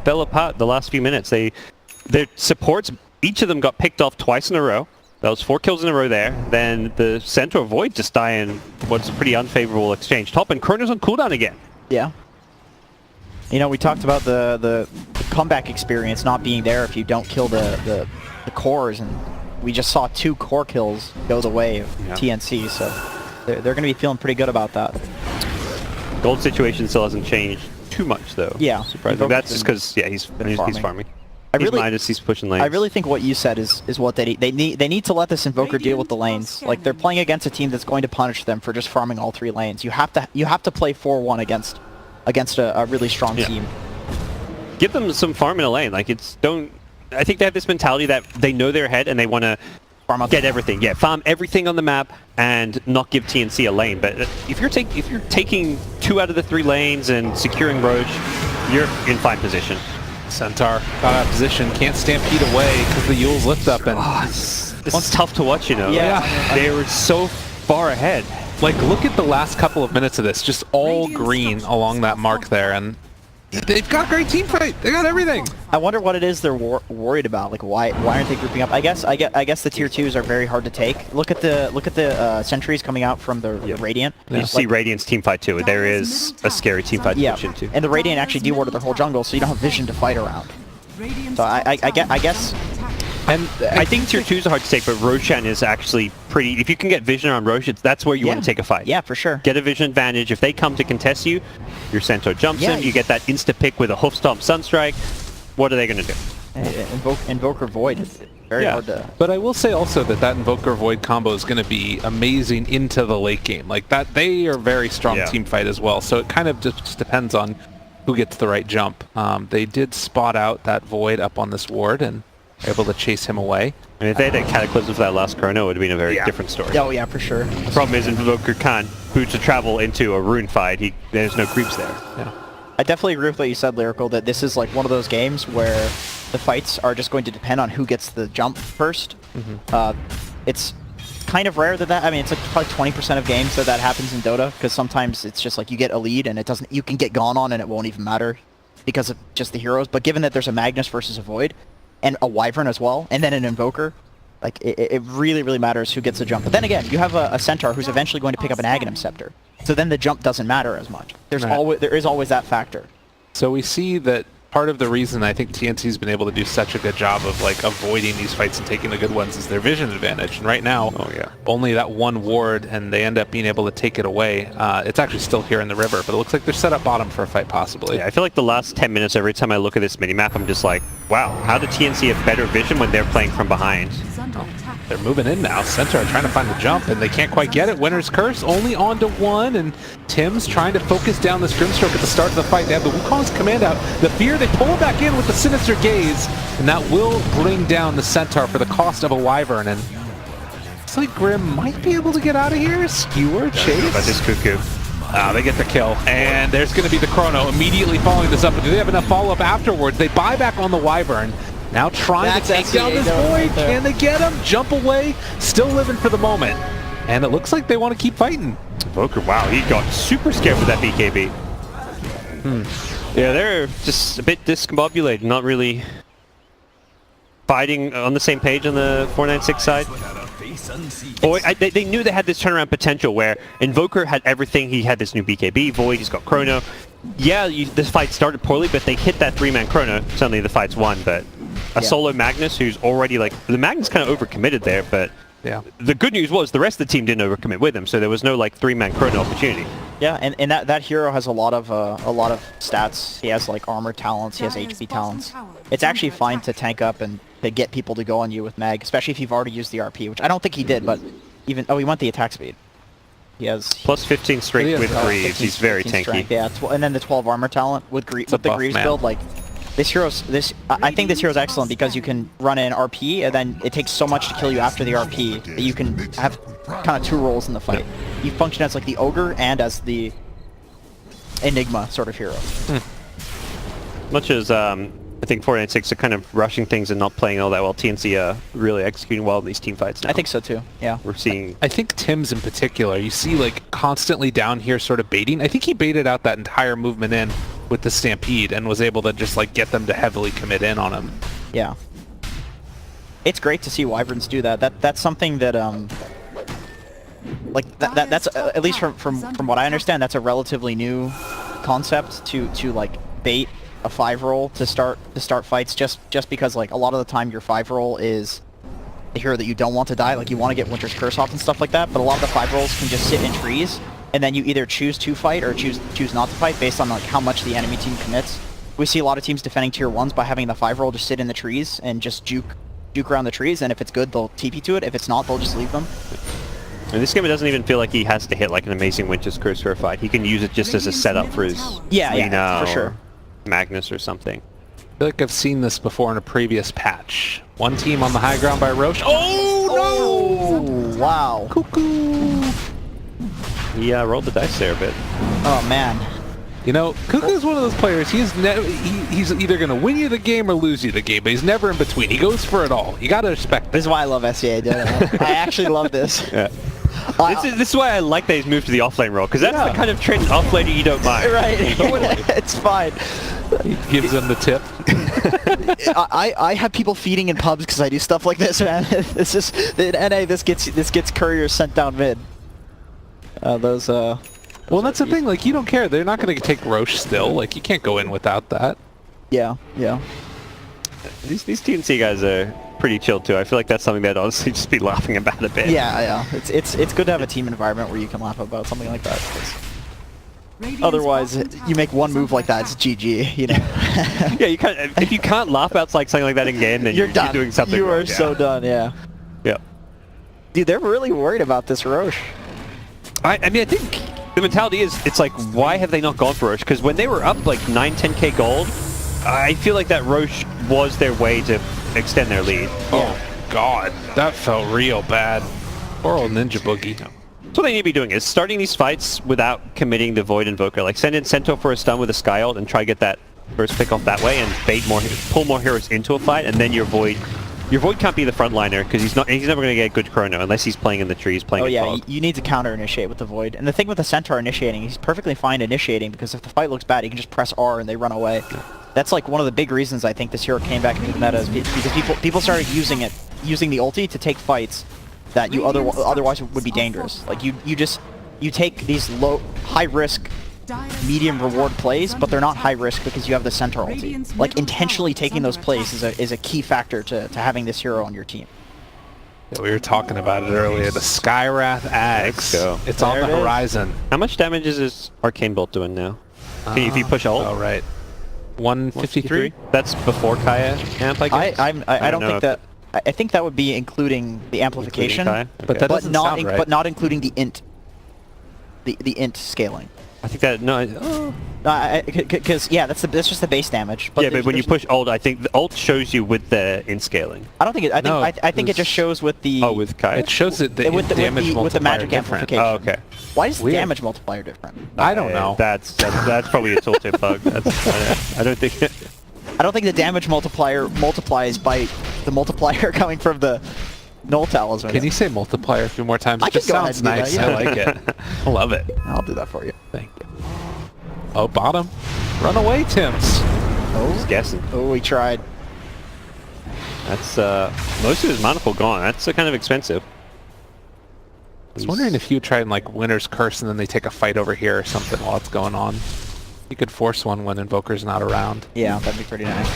fell apart the last few minutes. Their supports, each of them got picked off twice in a row. That was 4 kills in a row there. Then the Centaur Void just die in what's a pretty unfavorable exchange. Top, and Chrono's on cooldown again. Yeah. You know, we talked about the comeback experience not being there if you don't kill the cores, and we just saw 2 core kills go the way of TNC, so they're going to be feeling pretty good about that. Gold situation still hasn't changed too much, though. Yeah. Surprisingly. That's just because, he's farming. He's pushing lanes. I really think what you said is what they need. They need to let this Invoker deal with the lanes. Like, they're playing against a team that's going to punish them for just farming all 3 lanes. You have to play 4-1 against a really strong team. Give them some farm in a lane. Like, I think they have this mentality that they know they're ahead and they want to get everything. Yeah, farm everything on the map and not give TNC a lane. But if you're taking 2 out of the 3 lanes and securing Roche, you're in fine position. Centaur got out of position, can't stampede away because the Yules lift up, and this is tough to watch, you know. Yeah. They were so far ahead. Like, look at the last couple of minutes of this, just all green along that mark there, and they've got great team fight. They got everything. I wonder what it is they're worried about. Like, why aren't they grouping up? I guess the tier 2s are very hard to take. Look at the sentries coming out from the Radiant. You see Radiant's team fight too. There is a scary team fight to push into. And the Radiant actually dewarded their whole jungle, so you don't have vision to fight around. So I guess. And I think tier 2s are hard to take, but Roshan is actually pretty... If you can get vision on Rosh, that's where you want to take a fight. Yeah, for sure. Get a vision advantage. If they come to contest you, your Centaur jumps in, you get that insta-pick with a Hoof Stomp Sunstrike. What are they going to do? Invoker Void is very hard to... But I will say also that Invoker Void combo is going to be amazing into the late game. Like, that, they are very strong team fight as well, so it kind of just depends on who gets the right jump. They did spot out that Void up on this ward, and able to chase him away. I mean, if they had a Cataclysm for that last Chrono, it would have been a very different story. Oh yeah, for sure. The problem is Invoker can't boot to travel into a rune fight. There's no creeps there. Yeah. I definitely agree with what you said, Lyrical, that this is like one of those games where the fights are just going to depend on who gets the jump first. It's kind of rare that I mean, it's like probably 20% of games that happens in Dota, because sometimes it's just like you get a lead and you can get gone on and it won't even matter because of just the heroes. But given that there's a Magnus versus a Void, and a Wyvern as well, and then an Invoker, like, it really, really matters who gets the jump. But then again, you have a Centaur who's eventually going to pick up an Aghanim Scepter, so then the jump doesn't matter as much. There is always that factor. So we see that part of the reason I think TNC's been able to do such a good job of like avoiding these fights and taking the good ones is their vision advantage. And right now, only that one ward, and they end up being able to take it away. It's actually still here in the river, but it looks like they're set up bottom for a fight possibly. Yeah, I feel like the last 10 minutes, every time I look at this minimap, I'm just like, wow, how did TNC have better vision when they're playing from behind? They're moving in now. Centaur trying to find the jump, and they can't quite get it. Winner's Curse only onto 1, and Tim's trying to focus down this Grimstroke at the start of the fight. They have the Wukong's command out. The Fear, they pull him back in with the Sinister Gaze, and that will bring down the Centaur for the cost of a Wyvern. And Looks like Grim might be able to get out of here. Skewer, Chase. But this Cuckoo. They get the kill, and there's going to be the Chrono immediately following this up. But do they have enough follow-up afterwards? They buy back on the Wyvern. Now trying to take down this Void. Can they get him? Jump away. Still living for the moment. And it looks like they want to keep fighting. Invoker, wow, he got super scared with that BKB. Yeah, they're just a bit discombobulated, not really fighting on the same page on the 496 side. They knew they had this turnaround potential where Invoker had everything. He had this new BKB, Void, he's got Chrono. Yeah, this fight started poorly, but they hit that 3-man Chrono. Suddenly the fight's won, but a solo Magnus who's already like... The Magnus kind of overcommitted there, but yeah. The good news was the rest of the team didn't overcommit with him, so there was no like 3-man Chrono opportunity. Yeah, and that hero has a lot of stats. He has like armor talents, he has HP talents. It's actually fine to tank up and to get people to go on you with Mag, especially if you've already used the RP, which I don't think he did, but even... Oh, he went the attack speed. He has... Plus 15 strength with Greaves, he's very tanky. Strength, yeah, and then the 12 armor talent with the Greaves build, like... I think this hero's excellent because you can run in RP, and then it takes so much to kill you after the RP that you can have kind of two roles in the fight. You function as like the Ogre and as the Enigma sort of hero. Much as I think 496 are kind of rushing things and not playing all that well, TNC really executing well in these team fights now. I think so too, yeah. We're seeing... I think Tim's in particular, you see like constantly down here sort of baiting. I think he baited out that entire movement in with the Stampede and was able to just like get them to heavily commit in on him. Yeah. It's great to see Wyverns do that. That's something that that's at least from what I understand, that's a relatively new concept to like bait a 5-roll to start fights just because like a lot of the time your 5-roll is a hero that you don't want to die, like you want to get Winter's Curse off and stuff like that, but a lot of the 5-rolls can just sit in trees and then you either choose to fight or choose not to fight based on like how much the enemy team commits. We see a lot of teams defending tier 1s by having the 5-roll just sit in the trees and just juke around the trees, and if it's good they'll TP to it, if it's not they'll just leave them. In this game, it doesn't even feel like he has to hit like an amazing Winter's Curse for a fight. He can use it just as a setup for his Lina for sure. or Magnus or something. I feel like I've seen this before in a previous patch. One team on the high ground by Roche. Oh no! Wow. Cuckoo! He rolled the dice there a bit. Oh man. You know, Cuckoo's one of those players, he's either going to win you the game or lose you the game, but he's never in between. He goes for it all. You got to respect This is why I love SEA. I actually love this. Yeah. This is why I like that he's moved to the offlane role, because that's the kind of trend offlaner you don't mind. Right. It's fine. He gives them the tip. I have people feeding in pubs because I do stuff like this, man. This is in NA. This gets couriers sent down mid. Well, that's the thing. Like, you don't care. They're not going to take Roche still. Like, you can't go in without that. Yeah. These TNC guys are pretty chill too. I feel like that's something that I'd honestly just be laughing about a bit. Yeah. It's good to have a team environment where you can laugh about something like that. Otherwise, you make one move like that, it's GG. You know. Yeah, you can't. If you can't laugh about like something like that in game, then you're done. You're doing something. You wrong. are so done. Yeah. Yeah. Dude, they're really worried about this Roche. I mean, I think the mentality is, it's like, why have they not gone for Roche? Because when they were up like 9-10k gold, I feel like that Roche was their way to extend their lead. Oh god, that felt real bad. Poor old Ninja Boogie. So what they need to be doing is starting these fights without committing the Void Invoker. Like send in Centaur for a stun with a Sky Ult and try to get that first pick off that way and bait more, pull more heroes into a fight, and then your Void can't be the frontliner because he's never going to get good chrono unless he's playing in the trees, playing in fog. You need to counter initiate with the Void. And the thing with the Centaur initiating, he's perfectly fine initiating because if the fight looks bad, he can just press R and they run away. That's like one of the big reasons I think this hero came back into the meta, is because people started using the ulti to take fights that you otherwise would be dangerous. Like you take these high risk, medium reward plays, but they're not high risk because you have the Centaur ulti. Like intentionally taking those plays is a key factor to having this hero on your team. Yeah, we were talking about it earlier. The Skywrath Axe. It's on the horizon. How much damage is this Arcane Bolt doing now? If you push ult? Oh right. 153? That's before Kaya amp, I guess? I don't think that... I think that would be including the amplification, okay. But that doesn't sound right. But not including the int. The int scaling. I think that no. Because yeah, that's just the base damage. But Yeah, but when you push Alt, I think the Alt shows you with the in scaling. I don't think it. No, I think it just shows with the. Oh, with Kai. It shows it the damage multiplier with the magic different. amplification. Oh, okay. Why is the Weird. damage multiplier different? I don't know. That's probably a tooltip bug. I don't think. I don't think the damage multiplier multiplies by the multiplier coming from the null talisman. Can you say multiplier a few more times? I It just can go ahead sounds and do nice. that, I like it. I love it. I'll do that for you. Thank you. Oh, bottom. Run away, Tims. Just guessing. Oh, we tried. That's most of his mana pool gone. That's kind of expensive. I was wondering if you try and like Winner's Curse and then they take a fight over here or something while it's going on. You could force one when Invoker's not around. Yeah, that'd be pretty nice.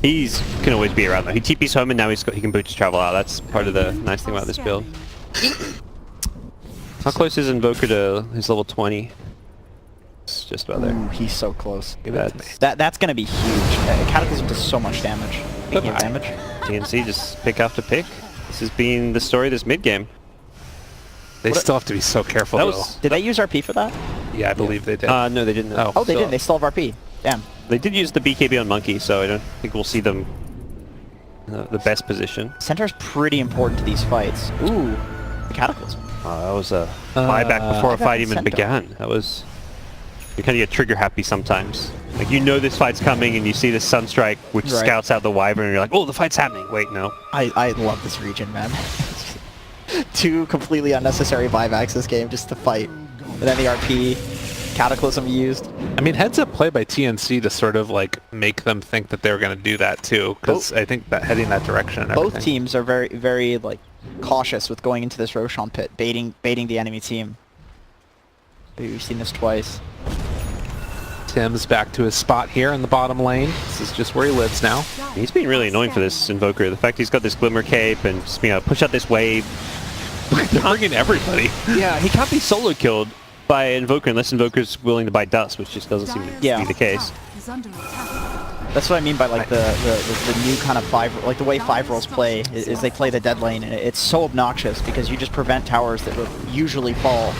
He's can always be around though. He TP's home and now he can boots travel out. That's part of the nice thing about this build. How close is Invoker to his level 20? It's just about there. Ooh, he's so close. Give it to me. That's gonna be huge. Cataclysm does so much damage. Speaking of damage. TNC just pick after pick. This has been the story of this mid game. They still have to be so careful That though. was- Did they use RP for that? Yeah, I believe they did. No, they didn't. Oh, they So- did. They still have RP. Damn. They did use the BKB on Monkey, so I don't think we'll see them the best position. Centaur's pretty important to these fights. Ooh, the Cataclysm. That was a buyback before a fight even Centaur. began. That was... You kind of get trigger happy sometimes. Like, you know this fight's coming and you see this Sunstrike, which Right. scouts out the Wyvern, and you're like, oh, the fight's happening. Wait, no. I love this region, man. Two completely unnecessary buybacks this game just to fight. And then the RP, Cataclysm used. I mean, heads up play by TNC to sort of like make them think that they're going to do that too, because I think that heading that direction and Both everything. teams are very, very like cautious with going into this Roshan pit, baiting the enemy team. We've seen this twice. Tim's back to his spot here in the bottom lane. This is just where he lives now. He's been really annoying for this Invoker. The fact he's got this Glimmer Cape and just being able to push out this wave. They're bringing everybody. Yeah, he can't be solo killed by Invoker unless Invoker's willing to buy dust, which just doesn't seem to Yeah. be the case. That's what I mean by like the new kind of like the way 5-rolls play is they play the dead lane, and it's so obnoxious because you just prevent towers that would usually fall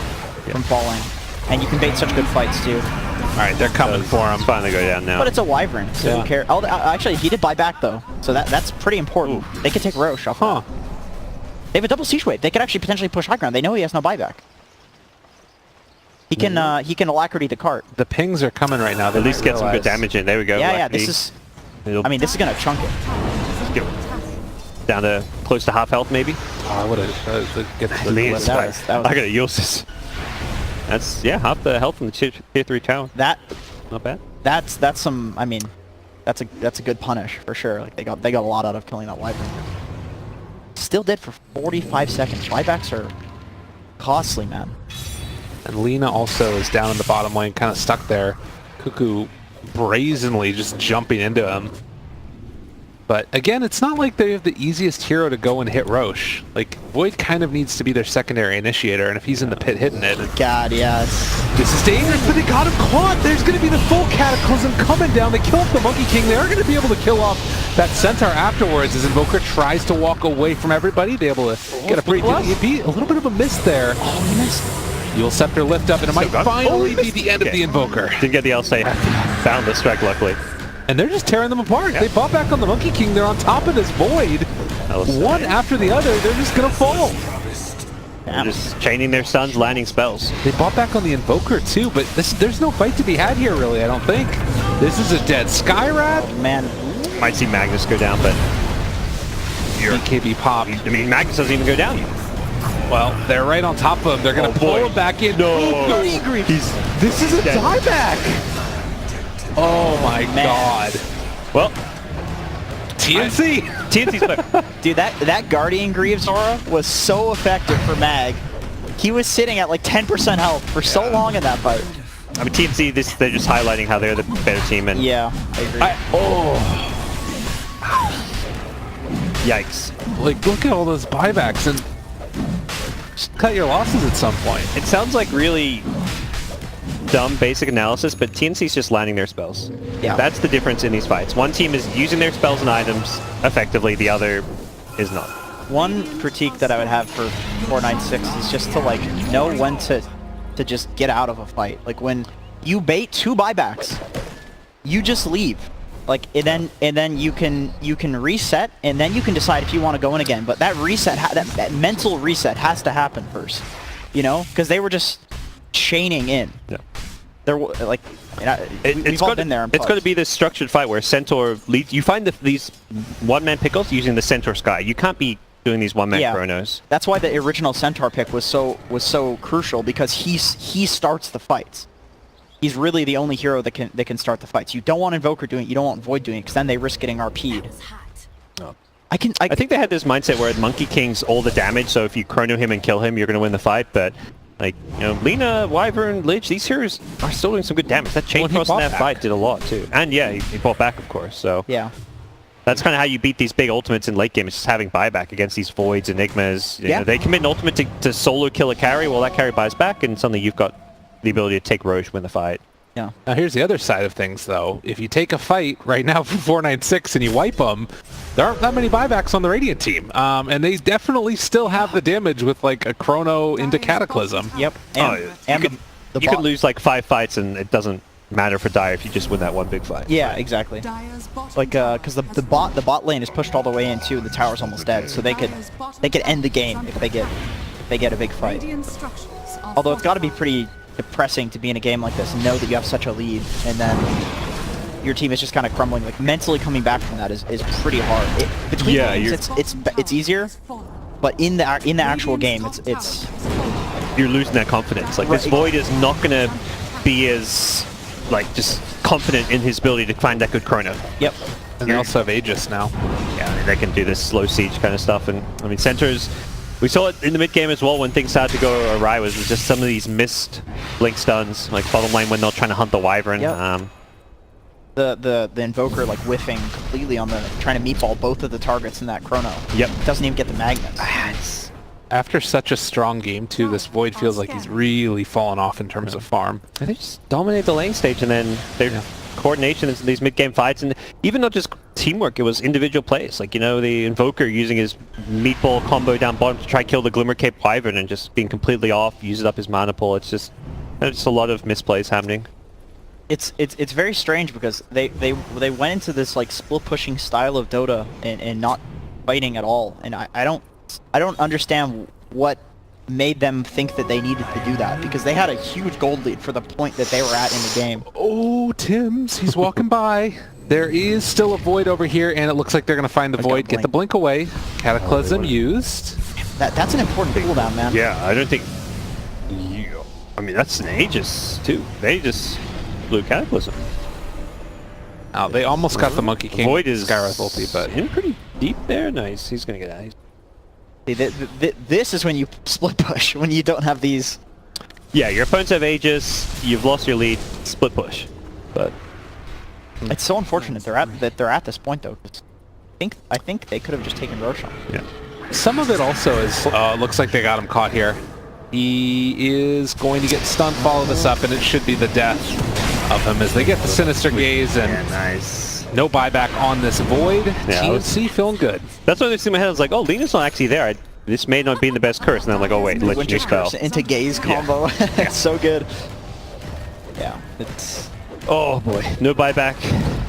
from falling, and you can bait such good fights too. All right, they're coming for him. It's finally go down now. But it's a Wyvern, so Yeah. who cares? Oh, actually, he did buy back though, so that's pretty important. They could take Roche off. Huh. They have a double siege wave. They could actually potentially push high ground. They know he has no buyback. He can alacrity the cart. The pings are coming right now. They At least might get some good realize. damage in. There we go. Yeah, yeah. Luckily, This is. it'll I mean, this is gonna chunk it. get down to close to half health, maybe. Oh, I would have get the Man, list. that was- I gotta use this. That's half the health from the tier 3 tower. That Not bad. that's some. I mean, that's a good punish for sure. Like they got a lot out of killing that Wyvern. Still dead for 45 seconds. Buybacks are costly, man. And Lena also is down in the bottom lane, kind of stuck there. Cuckoo brazenly just jumping into him. But again, it's not like they have the easiest hero to go and hit Roche. Like, Void kind of needs to be their secondary initiator, and if he's in the pit hitting it, God, yeah. this is dangerous, but they got him caught! There's going to be the full Cataclysm coming down. They kill off the Monkey King. They are going to be able to kill off that Centaur afterwards as Invoker tries to walk away from everybody. They're able to get a pretty good beat. A little bit of a miss there. Oh, he missed. You'll Scepter lift up, and it might got- finally he be missed. the end of the Invoker. Didn't get the L-save. Found the strike, luckily. And they're just tearing them apart. Yeah. They bought back on the Monkey King. They're on top of this Void. One after the other, they're just going to fall. They're just chaining their stuns, landing spells. They bought back on the Invoker too, but there's no fight to be had here, really, I don't think. This is a dead Skyrat. Man, Might see Magnus go down, but BKB popped. I mean, Magnus doesn't even go down yet. Well, they're right on top of him. They're going to pull boy. him back in. No. This is a dead. dieback. Oh my god. Well, TNC. TNC's back. dude, that Guardian Greaves aura was so effective for Mag. He was sitting at like 10% health for so long in that fight. I mean, TNC, they're just highlighting how they're the better team, and Yeah, I agree. yikes. Like, look at all those buybacks and just cut your losses at some point. It sounds like really dumb basic analysis, but TNC's just landing their spells. Yeah. That's the difference in these fights. One team is using their spells and items effectively, the other is not. One critique that I would have for 496 is just to like know when to to just get out of a fight. Like when you bait 2 buybacks, you just leave. Like and then you can reset, and then you can decide if you want to go in again. But that reset, that mental reset, has to happen first. You know, because they were just chaining in. Yeah. They're like, we've all been there. It's going to be this structured fight where Centaur leads. You find these one-man pickles using the Centaur Sky. You can't be doing these one-man chronos. That's why the original Centaur pick was so crucial, because he starts the fights. He's really the only hero that can start the fights. You don't want Invoker doing it. You don't want Void doing it, because then they risk getting RP'd. No. I think they had this mindset where Monkey King's all the damage, so if you chrono him and kill him, you're going to win the fight. But like, you know, Lina, Wyvern, Lich, these heroes are still doing some good damage. That Chain Frost in that fight did a lot too. And yeah, he bought back, of course. So yeah. That's kind of how you beat these big ultimates in late game. It's just having buyback against these Voids, Enigmas. You know, they commit an ultimate to solo kill a carry. Well, that carry buys back, and suddenly you've got the ability to take Roche, win the fight. Yeah. Now here's the other side of things, though. If you take a fight right now from 496 and you wipe them, there aren't that many buybacks on the Radiant team, and they definitely still have the damage with like a Chrono into Cataclysm. Yep. You could lose like 5 fights, and it doesn't matter for Dire if you just win that one big fight. Yeah, exactly. Like, because the bot lane is pushed all the way in too. The tower's almost dead, so they could end the game if they get a big fight. Although it's got to be pretty depressing to be in a game like this and know that you have such a lead, and then your team is just kind of crumbling. Like, mentally coming back from that is pretty hard. Between games, it's easier, but in the actual game, it's you're losing that confidence. Like, this Void is not gonna be as like just confident in his ability to find that good chrono. Yep. And they also have Aegis now. Yeah, I mean, they can do this slow siege kind of stuff. And I mean, Centaurs, we saw it in the mid game as well when things started to go awry. Was just some of these missed blink stuns, like bottom lane when they're trying to hunt the Wyvern. Yep. The Invoker like whiffing completely on trying to meatball both of the targets in that chrono. Yep. Doesn't even get the magnets. After such a strong game too, this Void feels like he's really fallen off in terms of farm. They just dominate the lane stage, and then their coordination in these mid-game fights, and even not just teamwork, it was individual plays. Like, you know, the Invoker using his meatball combo down bottom to try to kill the Glimmer Cape Wyvern and just being completely off, uses up his mana pool. It's just a lot of misplays happening. It's very strange because they went into this like split pushing style of Dota and not fighting at all, and I don't understand what made them think that they needed to do that, because they had a huge gold lead for the point that they were at in the game. Oh, Tim's, he's walking by. There is still a Void over here, and it looks like they're going to find the Void. Get the blink away. Cataclysm used. That's an important cooldown, man. Yeah, I don't think... I mean, that's an Aegis, too. They just blew Cataclysm. Oh, they almost got the Monkey King Void is Skywrath ulti, but in pretty deep there. Nice. He's going to get out. See, this is when you split push, when you don't have these... Yeah, your opponents have Aegis, you've lost your lead, split push. But it's so unfortunate that they're at this point, though. 'Cause I think they could have just taken Roshan. yeah. some of it also is, looks like they got him caught here. He is going to get stunned, follow this up, and it should be the death of him as they get the Sinister Gaze, and nice. No buyback on this Void. Yeah, TNC feeling good. That's what I see in my head. I was like, oh, Lina's not actually there. This may not be in the best curse. And I'm like, oh wait, Lich Winter's spell. Curse into Gaze combo. Yeah. It's so good. Yeah, it's... Oh boy, no buyback.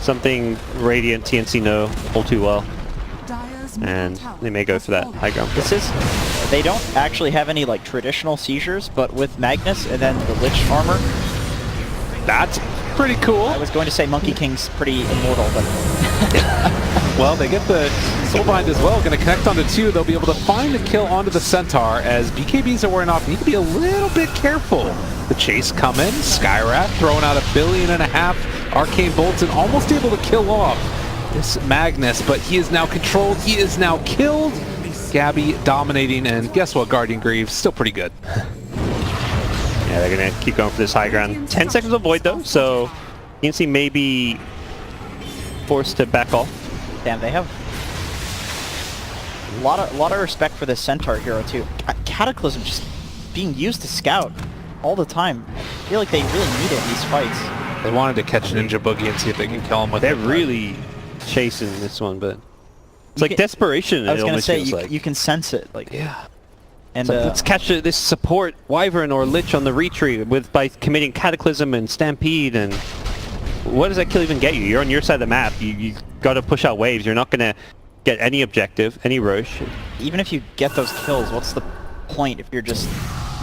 Something Radiant TNC know all too well. And they may go for that high ground. This is... They don't actually have any like traditional seizures, but with Magnus and then the Lich armor... That's pretty cool. I was going to say Monkey King's pretty immortal, but... Well, they get the Soulbind as well. Going to connect onto 2. They'll be able to find a kill onto the Centaur as BKBs are wearing off. You need to be a little bit careful. The chase coming. Skywrath throwing out 1.5 billion. Arcane Bolts and almost able to kill off this Magnus, but he is now controlled. He is now killed. Gabby dominating, and guess what, Guardian Greaves? Still pretty good. Yeah, they're going to keep going for this high ground. 10 seconds of Void though, so TNC may be forced to back off. Damn, they have a lot of respect for this Centaur hero too. Cataclysm just being used to scout all the time. I feel like they really need it in these fights. They wanted to catch Ninja Boogie and see if they can kill him with it. They're really chasing this one, but it's like desperation. I was gonna say you can sense it, like yeah. And So let's catch this support Wyvern or Lich on the retreat by committing Cataclysm and Stampede. And what does that kill even get you? You're on your side of the map. You got to push out waves. You're not going to get any objective, any Roche. even if you get those kills, what's the point if you're just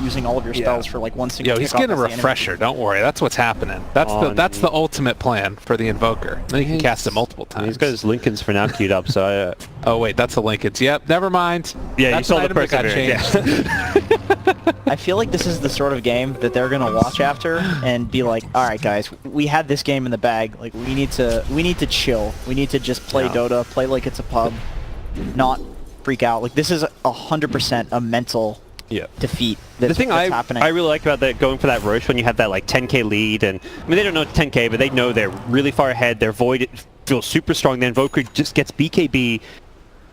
using all of your spells for like one single Yo, he's kickoff getting a as the enemy? refresher. Don't worry, that's what's happening. That's the ultimate plan for the Invoker. Then you can cast it multiple times. He's got his Lincolns for now queued up, so Oh wait, that's the Lincolns. Yep, never mind. yeah, That's you saw an the item that got Perseverance. changed. I feel like this is the sort of game that they're gonna watch after and be like, all right, guys, we had this game in the bag. Like, we need to chill. We need to just play Dota, play like it's a pub, not freak out. Like, this is 100% a mental defeat. The thing that's I happening. really like about that going for that Roche when you have that like 10k lead, and I mean they don't know 10k, but they know they're really far ahead. Their Void feels super strong. The Invoker just gets BKB,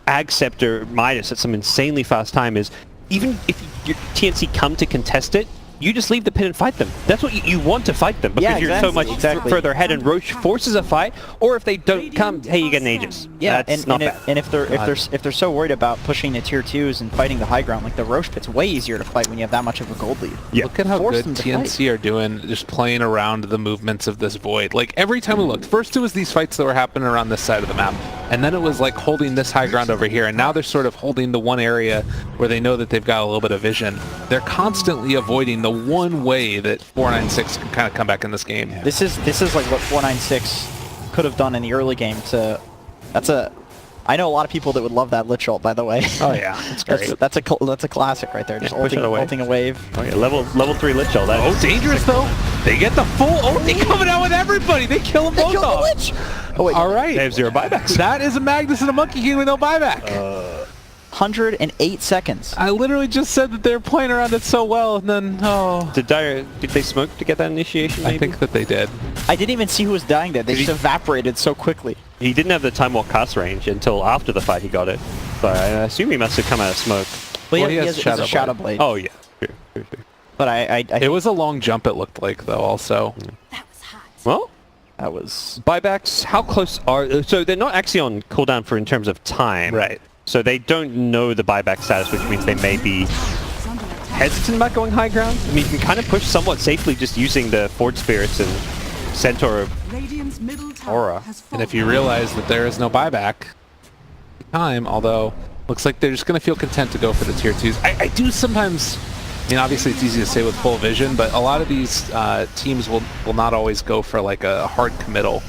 Ag Scepter, Midas at some insanely fast time. Is even if your TNC come to contest it, you just leave the pit and fight them. That's what you want to fight them, because you're so much further ahead, and Roche forces a fight. Or if they don't come, hey, you get an Aegis. Yeah, That's not bad. and if they're so worried about pushing the tier 2s and fighting the high ground, like the Roche pit's way easier to fight when you have that much of a gold lead. Yeah. Look at how Force good them to TNC are doing, just playing around the movements of this Void. Like, every time we looked, first it was these fights that were happening around this side of the map, and then it was like holding this high ground over here, and now they're sort of holding the one area where they know that they've got a little bit of vision. They're constantly avoiding the one way that 496 can kind of come back in this game. This is like what 496 could have done in the early game. I know a lot of people that would love that Lich ult, by the way. Oh yeah, it's great. That's a classic right there. Just ulting a wave. Oh, yeah, level 3 Lich ult. Oh, dangerous though. They get the full ulti coming out with everybody. They kill them both off. The Lich. Oh wait. All right. They have 0 buybacks. That is a Magnus and a Monkey King with no buyback. 108 seconds. I literally just said that they're playing around it so well, and then Did they smoke to get that initiation? Maybe? I think that they did. I didn't even see who was dying there. They just evaporated so quickly. He didn't have the Time Walk cast range until after the fight he got it. But I assume he must have come out of smoke. But Well, he has a Shadow Blade. Oh yeah. Sure. But I It was a long jump, it looked like, though, also. That was hot. Well, that was buybacks, how close are... So they're not actually on cooldown for in terms of time. Right. So they don't know the buyback status, which means they may be hesitant about going high ground. I mean, you can kind of push somewhat safely just using the Forge Spirits and Centaur Radiant's middle tower Aura. has And fallen. if you realize that there is no buyback time, although looks like they're just going to feel content to go for the tier 2s. I do sometimes... I mean, obviously it's easy to say with full vision, but a lot of these teams will not always go for like a hard committal.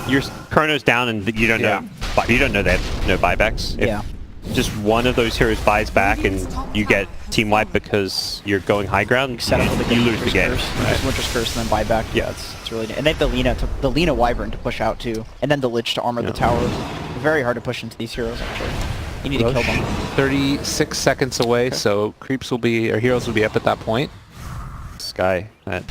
Your Chrono's down and you don't know. But you don't know they have no buybacks. If just one of those heroes buys back and you get team wipe because you're going high ground, set up with you lose the game. Just Winter's Curse and then buyback. Yeah, it's really. And they have the Lina Wyvern to push out too, and then the Lich to armor the tower. Very hard to push into these heroes actually. You need to kill them. 36 seconds away, so heroes will be up at that point. Sky, that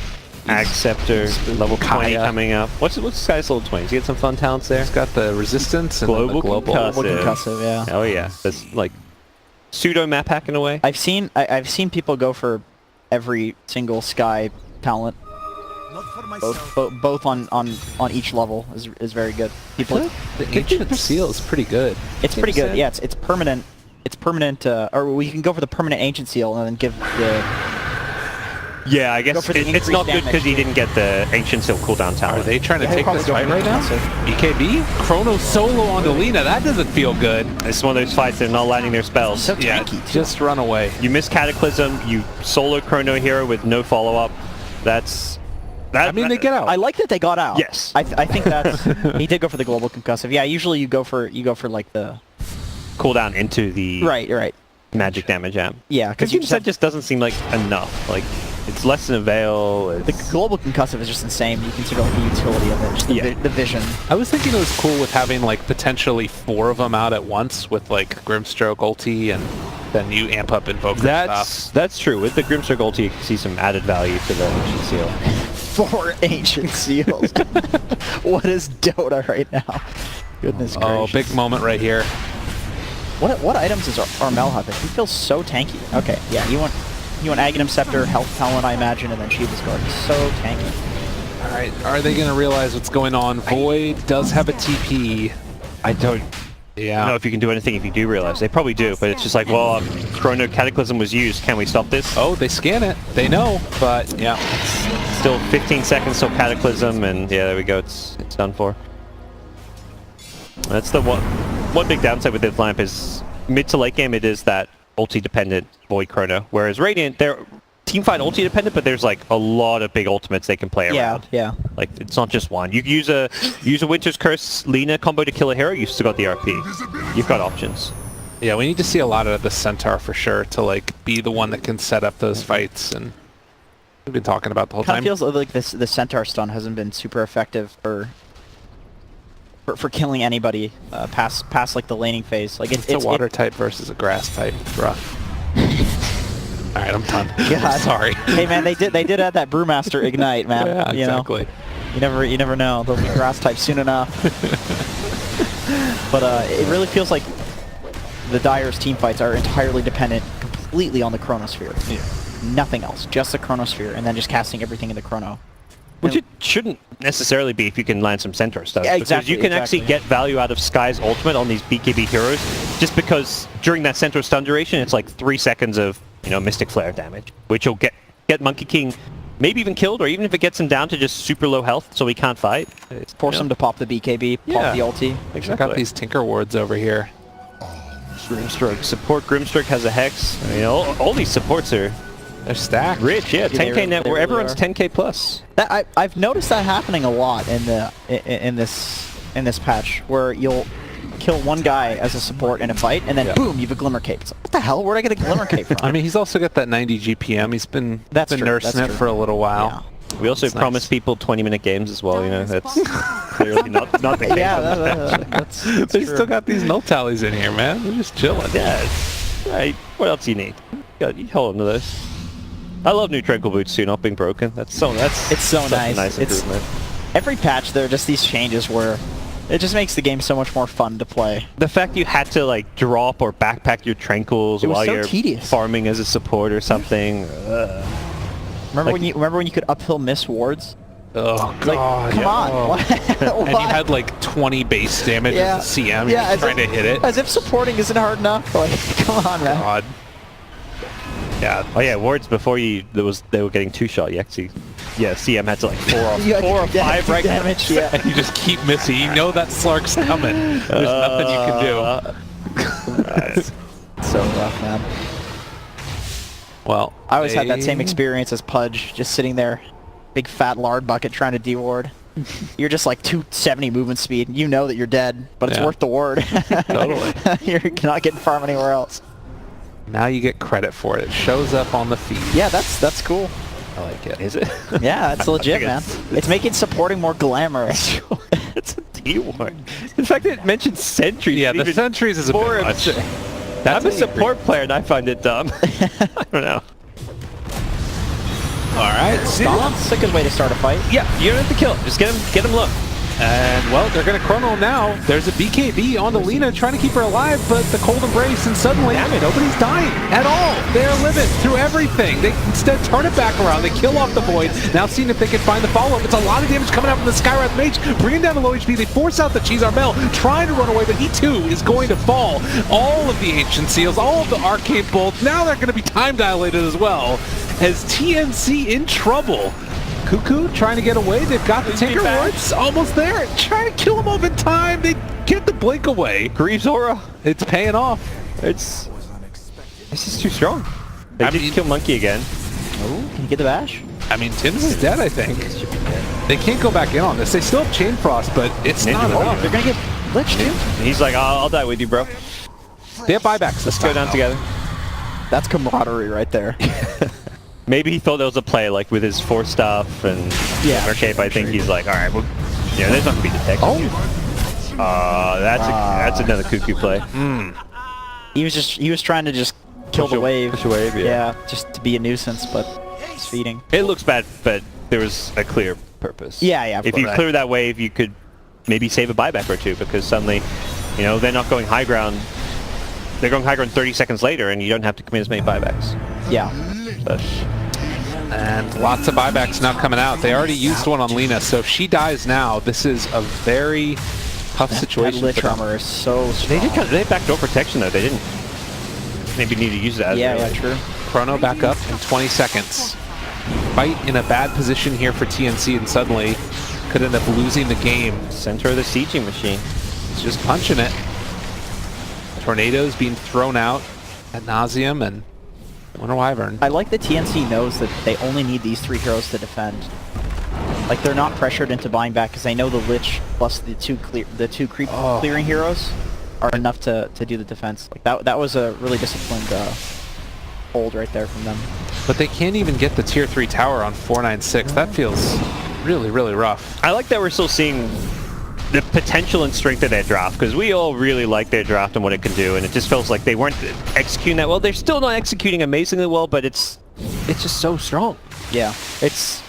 Ag Scepter, level 20 coming up. What's Sky's level 20? Does he get some fun talents there? He's got the resistance and then the global. Concussive, yeah. Oh yeah, that's like pseudo map hack in a way. I've seen people go for every single Sky talent. Both on each level is very good. People, The Ancient Seal is pretty good. it's pretty good. Yeah, it's permanent. It's permanent. Or we can go for the permanent Ancient Seal and then give the. Yeah, I Go guess for the it's not good increased because he damage, didn't get the Ancient Seal cooldown tower. Are they trying to take probably this go fight for right now? concussive. BKB? Chrono solo onto Lina. That doesn't feel good. It's one of those fights they're not landing their spells. So Yeah, tanky. too. just run away. You miss Cataclysm, you solo Chrono hero with no follow-up. I mean, they get out. I like that they got out. Yes. I think that's he did go for the global concussive. Yeah, usually you go for like the cooldown into the right. magic damage amp. Yeah, because you 15% just have, just doesn't seem like enough. Like, it's less than a veil. the global concussive is just insane. You can see the utility of it, just the vision. I was thinking it was cool with having like potentially 4 of them out at once with like Grimstroke ulti, and then you amp up Invoker stuff. That's true. With the Grimstroke ulti, you can see some added value to the Ancient Seal. 4 Ancient Seals. What is Dota right now? Goodness Oh, gracious. big moment right here. What items does Armel have? He feels so tanky. Okay, yeah, you want Aghanim Scepter, Health Talent, I imagine, and then Shiva's Guard. So tanky. All right, are they going to realize what's going on? Void does have a TP. I don't... I don't know if you can do anything if you do realize. They probably do, but it's just like, well, Chrono Cataclysm was used. Can we stop this? Oh, they scan it. They know, but yeah. Still 15 seconds till Cataclysm, and yeah, there we go. It's done for. That's the one big downside with this lineup is mid to late game. It is that ulti-dependent Void Chrono, whereas Radiant, they're teamfight ulti-dependent, but there's like a lot of big ultimates they can play around. Yeah. Like it's not just one. You can use a Winter's Curse Lina combo to kill a hero. You've still got the RP. You've got options. Yeah, we need to see a lot of the Centaur for sure to like be the one that can set up those fights, and we've been talking about the whole Kind time. of feels like the Centaur stun hasn't been super effective for killing anybody past like the laning phase. Like it's a water type versus a grass type. It's rough. All right, I'm done. God. Sorry. Hey man, they did add that Brewmaster Ignite, man. Yeah, you exactly. know? You never know. They'll be grass type soon enough. But it really feels like the Dire's teamfights are entirely dependent completely on the Chronosphere. Yeah. Nothing else, just the Chronosphere, and then just casting everything in the Chrono. Which it shouldn't necessarily be if you can land some Centaur stuff. Yeah, because you can actually get value out of Sky's ultimate on these BKB heroes, just because during that Centaur stun duration, it's like 3 seconds of Mystic Flare damage, which will get Monkey King maybe even killed, or even if it gets him down to just super low health so he can't fight. Force him to pop the BKB, pop the ulti. Exactly. Got these Tinker Wards over here. Grimstroke. Support Grimstroke has a Hex. I mean, all these supports are... They're stacked. Rich, yeah. 10k net, where really everyone's are. 10k plus. I've noticed that happening a lot in this patch, where you'll kill one guy as a support in a fight, and then boom, you have a Glimmer Cape. It's like, what the hell? Where'd I get a Glimmer Cape from? I mean, he's also got that 90 GPM. He's been That's true, nursing that's it true. for a little while. We also That's promise nice. people 20-minute games as well. That's clearly not the case. Yeah, that's They true. still got these null tallies in here, man. They're just chilling. Yeah. Right. What else do you need? You hold on to those. I love new Tranquil Boots too, not being broken. It's so nice. a nice It's improvement. every patch there are just these changes where it just makes the game so much more fun to play. The fact you had to like drop or backpack your Tranquils It was while so you're tedious. farming as a support or something. Remember Like- when you could uphill miss wards? Oh, Like, God. come on. Oh. Why? And you had like 20 base damage as a CM. You're just as trying if- to hit it. As if supporting isn't hard enough. Like, come on, man. God. Yeah. Oh yeah, wards before they were getting 2-shot. You actually, CM had to like 4 or 5 right damage. Yeah. And you just keep missing. You know that Slark's coming. There's nothing you can do. So rough, man. Well, I always had that same experience as Pudge, just sitting there, big fat lard bucket trying to de-ward. You're just like 270 movement speed. You know that you're dead, but it's Yeah. worth the ward. Totally. You're not getting farm anywhere else. Now you get credit for it. It shows up on the feed. Yeah, that's cool. I like it. Is it? Yeah, it's legit, think man. it's- It's making supporting more glamorous. It's a D-ward. In fact, it mentioned sentries. Yeah, the Even sentries is a more bit much. absurd. That's I'm a support player and I find it dumb. I don't know. All right. Stomp's a good way to start a fight. Yeah, you don't have to kill him. Just get him low. And, well, they're going to chrono him now. There's a BKB on the Lina trying to keep her alive, but the cold embrace, and suddenly nobody's dying at all. They're living through everything. They instead turn it back around. They kill off the Void. Now seeing if they can find the follow-up. It's a lot of damage coming out from the Skywrath Mage, bringing down the low HP. They force out the Cheese Armel, trying to run away, but he too is going to fall. All of the Ancient Seals, all of the Arcane Bolts, now they're going to be time dilated as well, as TNC in trouble. Cuckoo trying to get away. They've got the Tinker Wards almost there. Trying to kill him off in time. They get the blink away. Greaves Aura. It's paying off. This is too strong. They I did mean- kill Monkey again. Oh, can you get the bash? I mean, Tim's is dead, I think. They can't go back in on this. They still have Chain Frost, but it's Ninja not Warrior. enough. They're gonna get glitched too. He's like, I'll die with you, bro. They have buybacks. Let's go down together. That's camaraderie right there. Maybe he thought there was a play, like with his 4 stuff and Cape. I think he's like, all right, well, there's not gonna be detection. That's another Cuckoo play. He was trying to just kill the wave. Push a wave, yeah. Just to be a nuisance, but he's feeding. It looks bad, but there was a clear purpose. Yeah, of If you course. clear that wave, you could maybe save a buyback or two, because suddenly, they're not going high ground. They're going high ground 30 seconds later, and you don't have to commit as many buybacks. Yeah. But And lots of buybacks now coming out. They already used one on Lina, so if she dies now, this is a very Tough That situation Lich for them. armor is so strong. They had backdoor protection though. They didn't maybe need to use that. Yeah, true. Chrono back up in 20 seconds. Fight in a bad position here for TNC, and suddenly could end up losing the game. Center of the sieging machine. He's just punching it. Tornadoes being thrown out ad nauseum, and Winter Wyvern. I like that TNC knows that they only need these 3 heroes to defend. Like, they're not pressured into buying back because they know the Lich plus the two creep clearing heroes are enough to do the defense. Like that was a really disciplined hold right there from them. But they can't even get the tier 3 tower on 496. That feels really, really rough. I like that we're still seeing the potential and strength of their draft, because we all really like their draft and what it can do, and it just feels like they weren't executing that well. They're still not executing amazingly well, but it's just so strong. Yeah. It's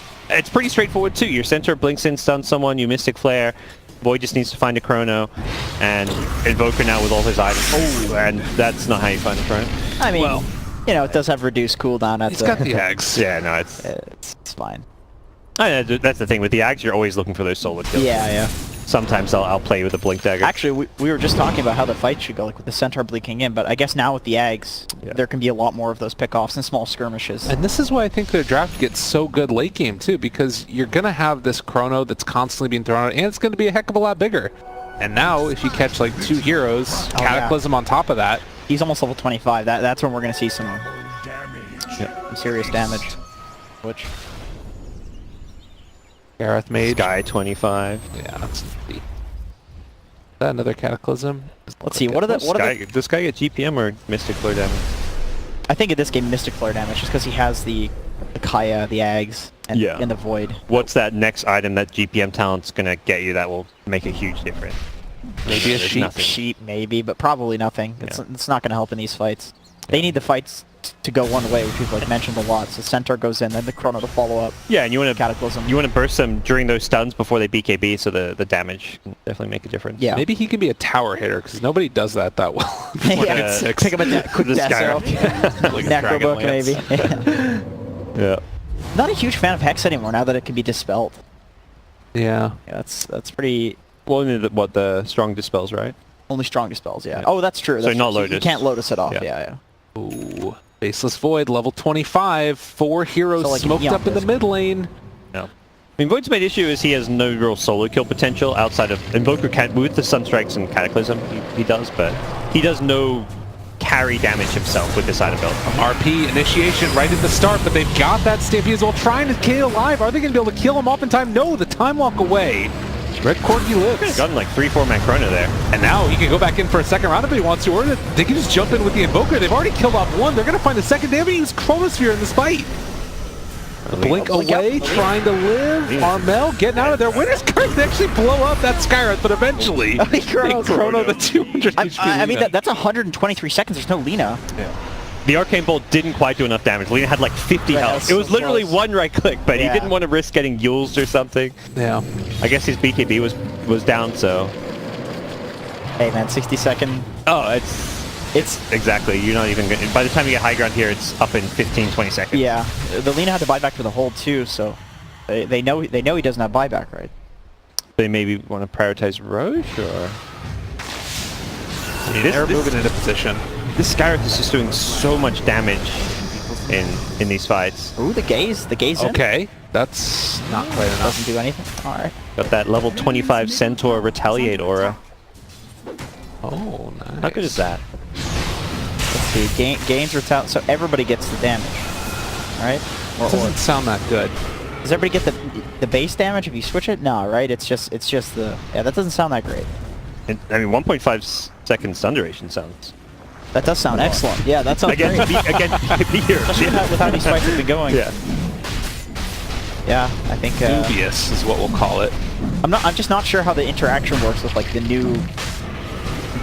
pretty straightforward too. Your center blinks in, stuns someone, you Mystic Flare. Void just needs to find a Chrono, and Invoker now with all his items. Oh, and that's not how you find a Chrono. I mean, Well, you know, it does have reduced cooldown at He's got the eggs. Yeah, no, it's fine. that's the thing with the Ags. You're always looking for those solo kills. Yeah. Sometimes I'll play with a Blink Dagger. Actually, we were just talking about how the fight should go, like with the centaur blinking in, but I guess now with the Ags, there can be a lot more of those pickoffs and small skirmishes. And this is why I think their draft gets so good late game too, because you're going to have this Chrono that's constantly being thrown out, and it's going to be a heck of a lot bigger. And now, if you catch like 2 heroes, Cataclysm on top of that. He's almost level 25. That's when we're going to see some serious damage. Which... Gareth Mage. Sky 25. Yeah, that's nifty. Is that another Cataclysm? Let's see, what are the... Does this guy get GPM or Mystic Flare damage? I think in this game, Mystic Flare damage, just because he has the Kaya, the Ags, and the Void. What's that next item that GPM talent's going to get you that will make a huge difference? Maybe a There's sheep. nothing. Sheep, maybe, but probably nothing. It's not going to help in these fights. They need the fights to go one way, which we've like mentioned a lot. So Centaur goes in, then the Chrono to follow up. Yeah, and you want to Cataclysm. You want to burst them during those stuns before they BKB, so the damage can definitely make a difference. Yeah. Maybe he can be a tower hitter, because nobody does that well. Yeah, pick him a quick The death Skyrim. cell. Like Necrobook, Dragonlance. maybe. Yeah. Not a huge fan of Hex anymore now that it can be dispelled. Yeah. Yeah, that's pretty... Well, only the strong dispels, right? Only strong dispels, yeah. Oh, that's true. So That's not true. You Lotus. can't Lotus it off, Yeah. yeah. Ooh. Faceless Void, level 25. 4 heroes So, like, smoked Eon up in the Disc. mid lane. No. I mean, Void's main issue is he has no real solo kill potential outside of Invoker. With the Sunstrikes and Cataclysm, he does, but he does no carry damage himself with this item build. RP initiation right at the start, but they've got that Stampede as well, trying to kill alive. Are they going to be able to kill him off in time? No, the time walk away. Red Corgi lives. Gotten like 3-4 man Chrono there. And now he can go back in for a second round if he wants to, or they can just jump in with the Invoker. They've already killed off one. They're going to find a second. They haven't used Chronosphere in this fight. Blink away, trying to live. Armel getting out of there. Winner's card to actually blow up that Skyreth, but eventually Chrono the 200 HP. I mean, Lina. that's 123 seconds. There's no Lina. The Arcane Bolt didn't quite do enough damage. Lina had like 50 Right, health. that's It was so literally close. one right click, but he Yeah. didn't want to risk getting Yules or something. Yeah. I guess his BKB was down, so... Hey, man, 60-second. Oh, it's exactly. You're not even gonna, by the time you get high ground here, it's up in 15-20 seconds. Yeah, the Lina had to buy back for the hold too, so they know he doesn't have buyback, right? They maybe want to prioritize Roche, or... See, They're moving into position. This Skyreth is just doing so much damage in these fights. Ooh, the gaze in. Okay, that's not quite enough. Doesn't do anything. All right. Got that level 25 Centaur Retaliate aura. Oh, nice. How good is that? Let's see. Gains retaliate, so everybody gets the damage, right? Or Doesn't sound that good. does everybody get the base damage if you switch it? No, right? It's just the that doesn't sound that great. And, I mean, 1.5 second stun duration sounds... That does sound excellent. Yeah, that sounds Again, great. BKB here. with how these fights have been going. Yeah. Yeah, I think. Dubious is what we'll call it. I'm just not sure how the interaction works with like the new,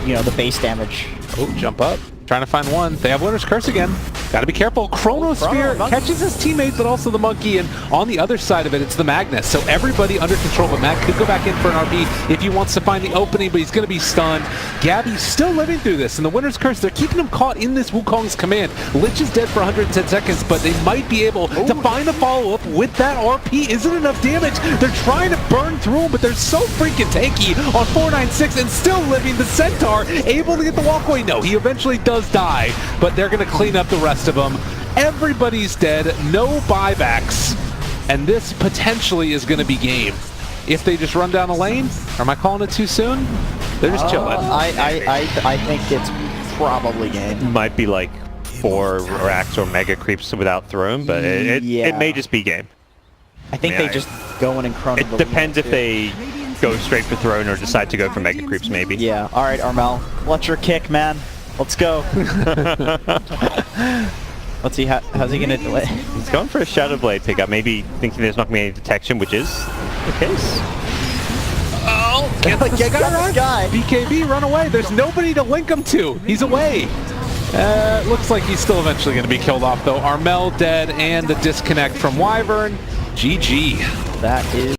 the base damage. Oh, jump up. Trying to find one. They have Winter's Curse again. Gotta be careful. Chrono Spear Monkey. catches his teammate, but also the monkey, and on the other side of it, it's the Magnus. So everybody under control, but Matt could go back in for an RP if he wants to find the opening, but he's gonna be stunned. Gabby's still living through this, and the Winner's Curse, they're keeping him caught in this Wukong's command. Lich is dead for 110 seconds, but they might be able to find a follow-up with that RP. Isn't enough damage. They're trying to burn through him, but they're so freaking tanky on 496 and still living. The Centaur able to get the walkway. No, he eventually does die, but they're gonna clean up the rest of them. Everybody's dead, no buybacks, and this potentially is going to be game. If they just run down a lane, or am I calling it too soon? They're just chilling. I think it's probably game. Might be like 4 racks or mega creeps without throwing, but it may just be game. I think they just go in and chrono. It depends if they go straight for throne or decide to go for mega creeps, maybe. Yeah. All right, Armel, let your kick, man. Let's go. Let's see, how's he gonna delay? He's going for a Shadow Blade pickup, maybe thinking there's not going to be any detection, which is the case. Oh, get the guy. BKB, run away. There's nobody to link him to. He's away. Looks like he's still eventually going to be killed off, though. Armel dead, and the disconnect from Wyvern. GG. That is